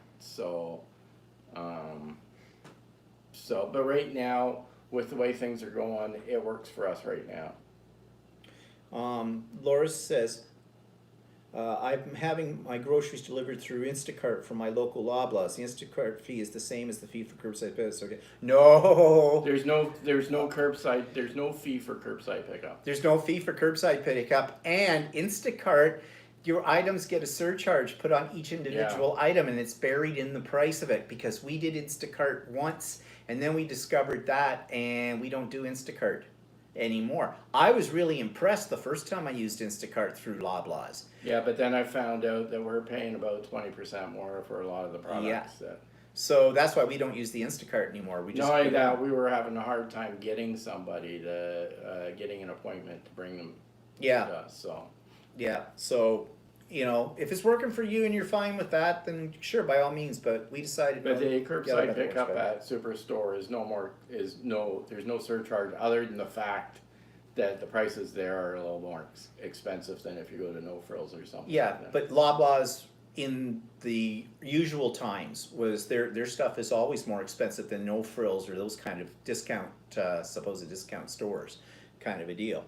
But right now, with the way things are going, it works for us right now. Laura says, I'm having my groceries delivered through Instacart from my local Loblaws. The Instacart fee is the same as the fee for curbside pickup. Okay. No, There's no curbside. There's no fee for curbside pickup. there's no fee for curbside pickup, and Instacart, your items get a surcharge put on each individual item, and it's buried in the price of it because we did Instacart once, and then we discovered that, and we don't do Instacart anymore. I was really impressed the first time I used Instacart through Loblaws. Yeah, but then I found out that we're paying about 20% more for a lot of the products. Yeah. So that's why we don't use the Instacart anymore. We just Not only that, we were having a hard time getting somebody getting an appointment to bring them yeah, to us. So yeah. So you know, if it's working for you and you're fine with that, then sure, by all means, but we decided. But no, the get curbside another pickup horsepower. at Superstore there's no surcharge other than the fact that the prices there are a little more expensive than if you go to No Frills or something. Yeah, like that. but Loblaws in the usual times was their stuff is always more expensive than No Frills or those kind of discount, supposed discount stores, kind of a deal.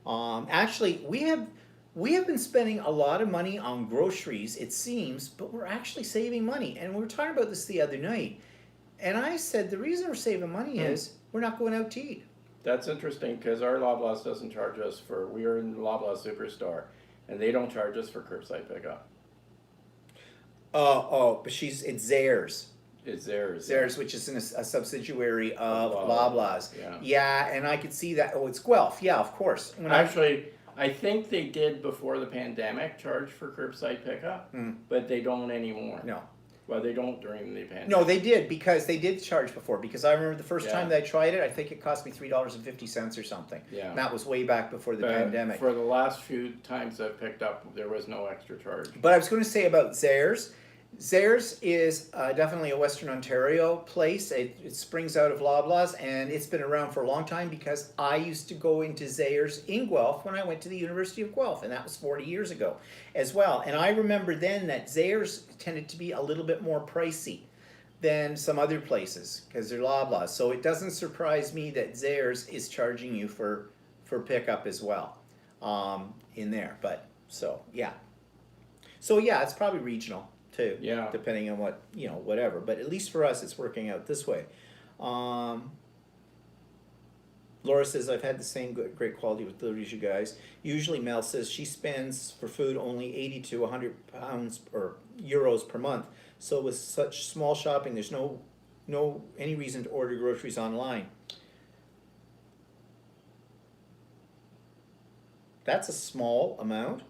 Actually, we have been spending a lot of money on groceries, it seems, but we're actually saving money. And we were talking about this the other night, and I said the reason we're saving money is we're not going out to eat. That's interesting because our Loblaws doesn't charge us we are in Loblaws Superstore, and they don't charge us for curbside pickup. But it's Zayres. It's theirs. Zayres, which is a subsidiary of Loblaws, Loblaws. yeah. Yeah, and I could see that. Oh, it's Guelph. Yeah, of course. Actually, I think they did before the pandemic charge for curbside pickup, but they don't anymore. No. Well, they don't during the pandemic. No, they did because they did charge before. Because I remember the first Yeah. time that I tried it, I think it cost me $3.50 or something. Yeah. And that was way back before the But pandemic. For the last few times I've picked up, there was no extra charge. But I was going to say about Zayres. Zayres is definitely a Western Ontario place. It springs out of Loblaws, and it's been around for a long time because I used to go into Zayres in Guelph when I went to the University of Guelph, and that was 40 years ago as well. And I remember then that Zayres tended to be a little bit more pricey than some other places because they're Loblaws. So it doesn't surprise me that Zayres is charging you for pickup as well in there. But so yeah, it's probably regional too. Yeah. Depending on what, whatever. But at least for us, it's working out this way. Laura says, I've had the same great quality with deliveries, you guys. Usually Mel says she spends for food only 80 to 100 pounds or euros per month. So with such small shopping, there's no any reason to order groceries online. That's a small amount.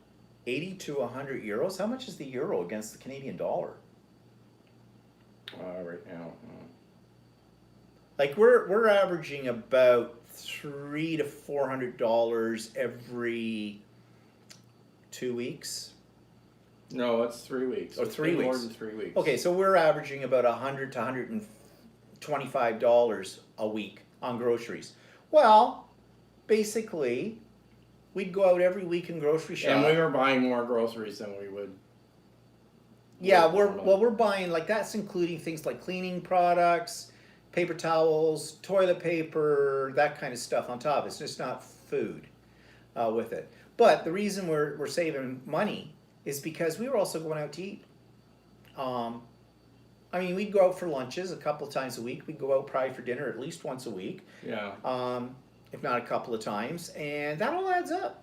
80 to 100 euros. How much is the euro against the Canadian dollar? Right now. Like we're averaging about $300 to $400 every 2 weeks. No, it's 3 weeks. Or It's 3 been more weeks. than 3 weeks. Okay, so we're averaging about $100 to $125 a week on groceries. Well, basically, we'd go out every week and grocery shop. And we were buying more groceries than we would. Yeah, we're buying, like, that's including things like cleaning products, paper towels, toilet paper, that kind of stuff on top. It's just not food with it. But the reason we're saving money is because we were also going out to eat. I mean, we'd go out for lunches a couple of times a week. We'd go out probably for dinner at least once a week. Yeah. If not a couple of times. And that all adds up.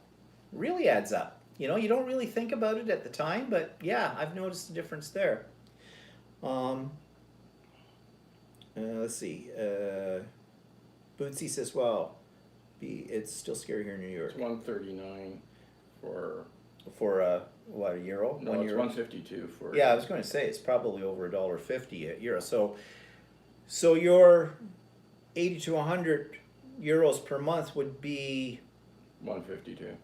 Really adds up. You don't really think about it at the time, but yeah, I've noticed a difference there. Let's see. Bootsy says, well, it's still scary here in New York. It's 139 for. For what, a euro? No, it's 152 for. Yeah, I was going to say it's probably over $1.50 a euro. So your 80 to 100 euros per month would be 152.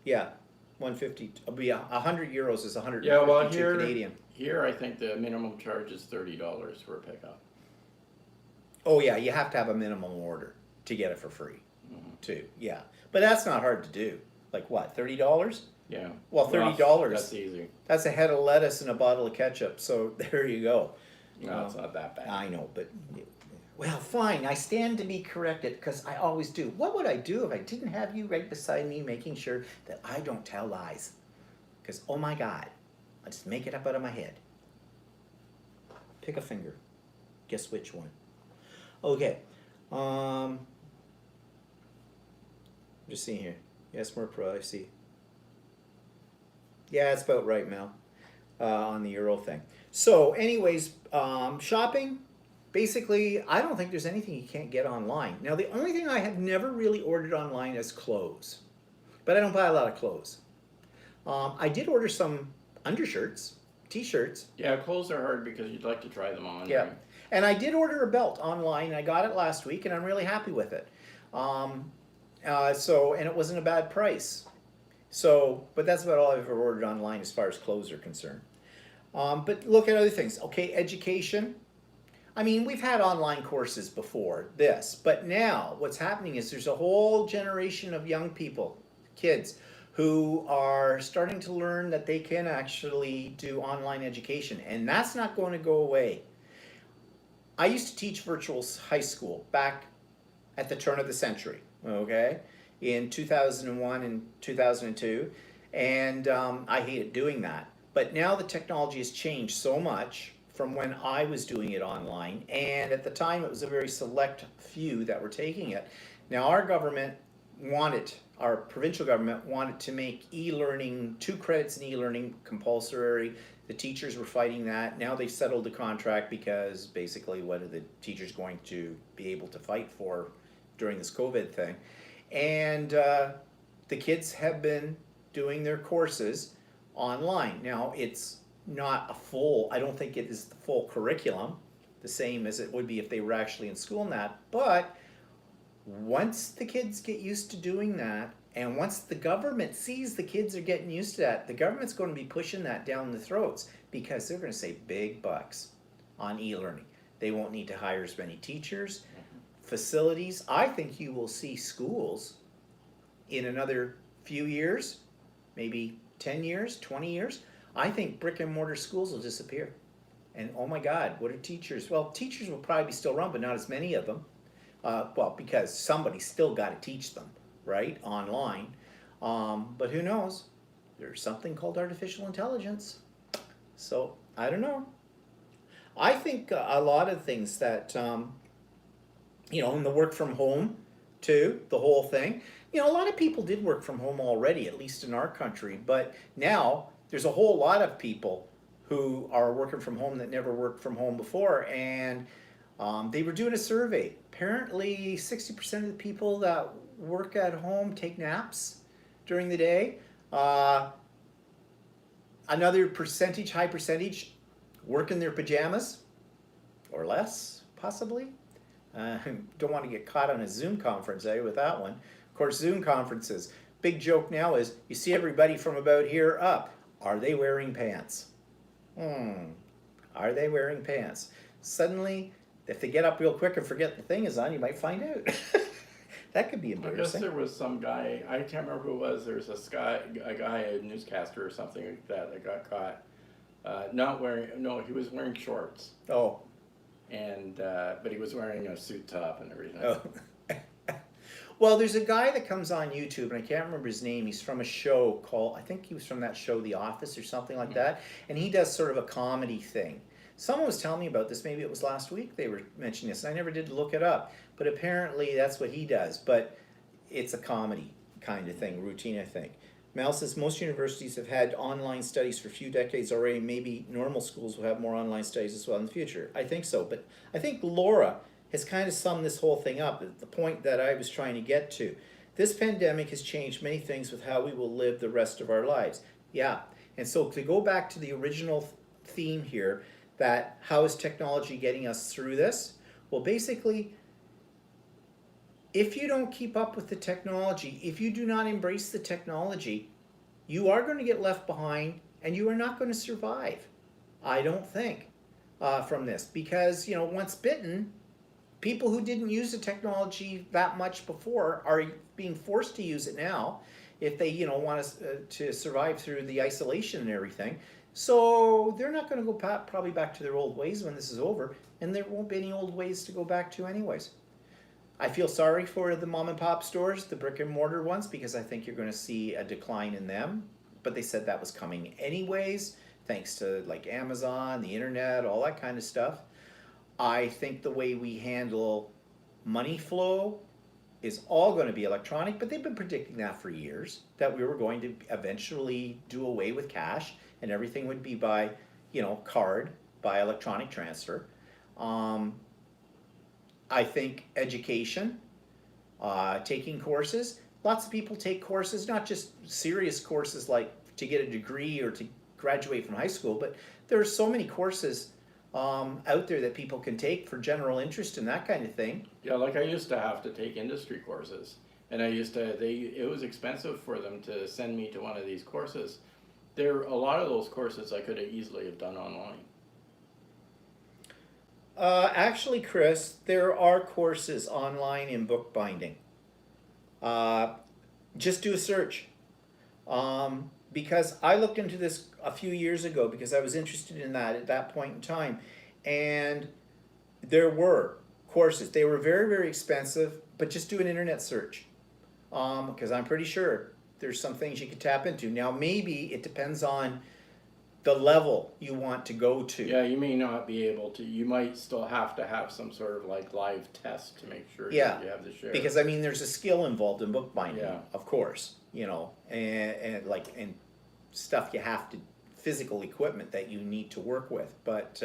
yeah, 150. It'll be 100 euros is 152 Yeah, well Canadian. Here I think the minimum charge is $30 for a pickup. Oh yeah, you have to have a minimum order to get it for free, too. Yeah, but that's not hard to do. Like what, $30? Yeah. Well, $30. That's easy. That's a head of lettuce and a bottle of ketchup. So there you go. No, it's not that bad. I know, but well, fine. I stand to be corrected because I always do. What would I do if I didn't have you right beside me, making sure that I don't tell lies? Because oh my God, I just make it up out of my head. Pick a finger. Guess which one? Okay. Just seeing here. Yes, more pricey. Yeah, it's about right, Mel, on the euro thing. So, anyways, shopping. Basically, I don't think there's anything you can't get online. Now, the only thing I have never really ordered online is clothes, but I don't buy a lot of clothes. I did order some undershirts, t-shirts. Yeah, clothes are hard because you'd like to try them on. Yeah, Right? and I did order a belt online. I got it last week, and I'm really happy with it. And it wasn't a bad price. So, but that's about all I've ever ordered online as far as clothes are concerned. But look at other things. Okay, education. I mean, we've had online courses before this, but now what's happening is there's a whole generation of young people, kids, who are starting to learn that they can actually do online education, and that's not going to go away. I used to teach virtual high school back at the turn of the century, okay, in 2001 and 2002, and I hated doing that. But now the technology has changed so much from when I was doing it online, and at the time it was a very select few that were taking it. Now our government wanted, our provincial government wanted to make e-learning, 2 credits in e-learning compulsory. The teachers were fighting that. Now they've settled the contract because basically what are the teachers going to be able to fight for during this COVID thing? And the kids have been doing their courses online. Now it's not a full, I don't think it is the full curriculum, the same as it would be if they were actually in school and that, but once the kids get used to doing that, and once the government sees the kids are getting used to that, the government's going to be pushing that down the throats because they're going to save big bucks on e-learning. They won't need to hire as many teachers, facilities. I think you will see schools in another few years, maybe 10 years, 20 years. I think brick and mortar schools will disappear. And oh my God, what are teachers? Well, teachers will probably still run, but not as many of them. Well, because somebody's still got to teach them, right, online. But who knows? There's something called artificial intelligence. So, I don't know. I think a lot of things that, you know, in the work from home, too, the whole thing. You know, a lot of people did work from home already, at least in our country. But now, there's a whole lot of people who are working from home that never worked from home before. And they were doing a survey. Apparently 60% of the people that work at home take naps during the day. Another percentage, high percentage, work in their pajamas or less, possibly. Don't want to get caught on a Zoom conference, with that one. Of course, Zoom conferences. Big joke now is you see everybody from about here up. Are they wearing pants? Are they wearing pants? Suddenly, if they get up real quick and forget the thing is on, you might find out. That could be I guess embarrassing. there was some guy, I can't remember who it was, there was a guy, a newscaster or something like that got caught not wearing, no, he was wearing shorts. Oh. And, but he was wearing a suit top and everything. Oh. Well, there's a guy that comes on YouTube, and I can't remember his name. He's from a show called, I think he was from that show, The Office or something like that. And he does sort of a comedy thing. Someone was telling me about this, maybe it was last week they were mentioning this, and I never did look it up. But apparently that's what he does. But it's a comedy kind of thing, routine, I think. Mal says most universities have had online studies for a few decades already. Maybe normal schools will have more online studies as well in the future. I think so. But I think Laura has kind of summed this whole thing up at the point that I was trying to get to. This pandemic has changed many things with how we will live the rest of our lives. Yeah. And so to go back to the original theme here, that how is technology getting us through this? Well, basically, if you don't keep up with the technology, if you do not embrace the technology, you are going to get left behind and you are not going to survive, I don't think, from this. Because, you know, once bitten, people who didn't use the technology that much before are being forced to use it now if they, you know, want to survive through the isolation and everything. So they're not going to go probably back to their old ways when this is over, and there won't be any old ways to go back to anyways. I feel sorry for the mom and pop stores, the brick and mortar ones, because I think you're going to see a decline in them. But they said that was coming anyways, thanks to like Amazon, the internet, all that kind of stuff. I think the way we handle money flow is all going to be electronic, but they've been predicting that for years, that we were going to eventually do away with cash and everything would be by, you know, card, by electronic transfer. I think education, taking courses. Lots of people take courses, not just serious courses like to get a degree or to graduate from high school, but there are so many courses out there that people can take for general interest and that kind of thing. Yeah, like I used to have to take industry courses, And it was expensive for them to send me to one of these courses. A lot of those courses I could have easily have done online. Actually, Chris, there are courses online in bookbinding. Just do a search. Because I looked into this a few years ago because I was interested in that at that point in time. And there were courses. They were very, very expensive, but just do an internet search. Because I'm pretty sure there's some things you could tap into. Now, maybe it depends on the level you want to go to. Yeah, you may not be able to. You might still have to have some sort of like live test to make sure Yeah, you have the share. because I mean, there's a skill involved in bookbinding, Yeah. of course, you know, and stuff you have to, physical equipment that you need to work with. But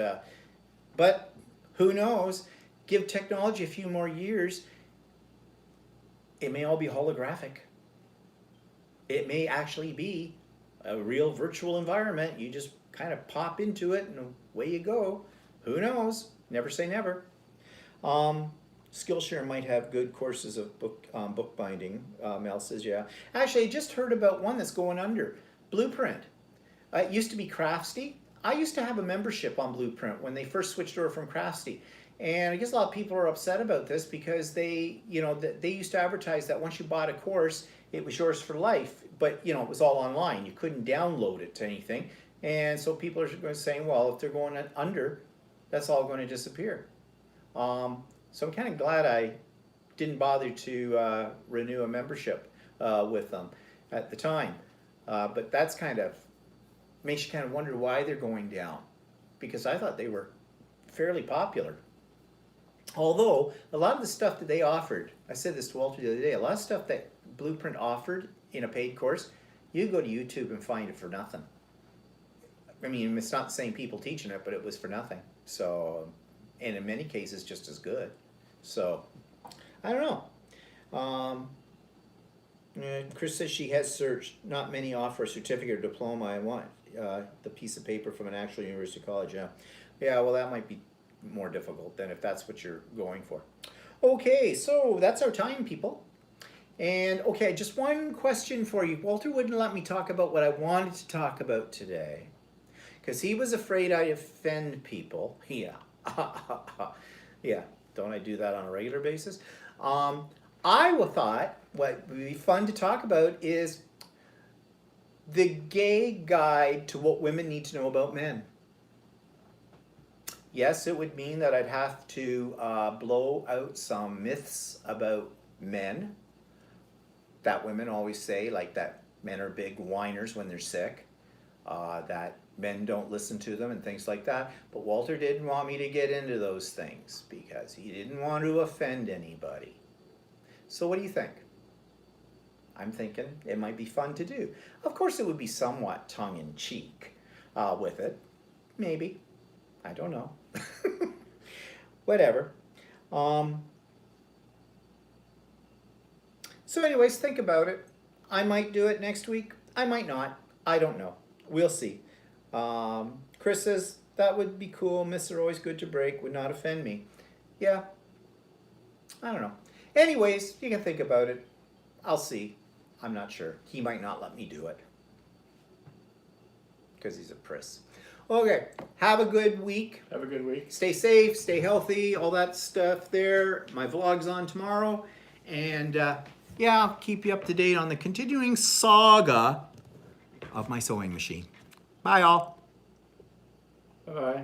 who knows? Give technology a few more years. It may all be holographic. It may actually be a real virtual environment. You just kind of pop into it and away you go. Who knows? Never say never. Skillshare might have good courses of bookbinding. Mel says, yeah. Actually, I just heard about one that's going under. Blueprint. It used to be Craftsty. I used to have a membership on Blueprint when they first switched over from Craftsty. And I guess a lot of people are upset about this because they used to advertise that once you bought a course, it was yours for life. But, it was all online. You couldn't download it to anything. And so people are saying, well, if they're going under, that's all going to disappear. So I'm kind of glad I didn't bother to renew a membership with them at the time. But that's makes you kind of wonder why they're going down. Because I thought they were fairly popular. Although, a lot of the stuff that they offered, I said this to Walter the other day, a lot of stuff that Blueprint offered in a paid course, you go to YouTube and find it for nothing. I mean, it's not the same people teaching it, but it was for nothing. So, and in many cases, just as good. So, I don't know. Chris says she has searched. Not many offer a certificate or diploma. I want the piece of paper from an actual university college. Yeah. Well, that might be more difficult than if that's what you're going for. Okay, so that's our time, people. And okay, just one question for you. Walter wouldn't let me talk about what I wanted to talk about today because he was afraid I'd offend people. Yeah. Yeah, don't I do that on a regular basis? I thought what would be fun to talk about is the gay guide to what women need to know about men. Yes, it would mean that I'd have to blow out some myths about men that women always say, like that men are big whiners when they're sick, that men don't listen to them and things like that. But Walter didn't want me to get into those things because he didn't want to offend anybody. So what do you think? I'm thinking it might be fun to do. Of course, it would be somewhat tongue-in-cheek with it. Maybe. I don't know. Whatever. So anyways, think about it. I might do it next week. I might not. I don't know. We'll see. Chris says, that would be cool. Myths are always good to break. Would not offend me. Yeah. I don't know. Anyways, you can think about it. I'll see. I'm not sure. He might not let me do it. Because he's a priss. Okay. Have a good week. Have a good week. Stay safe. Stay healthy. All that stuff there. My vlog's on tomorrow. And yeah, I'll keep you up to date on the continuing saga of my sewing machine. Bye, all. Bye-bye.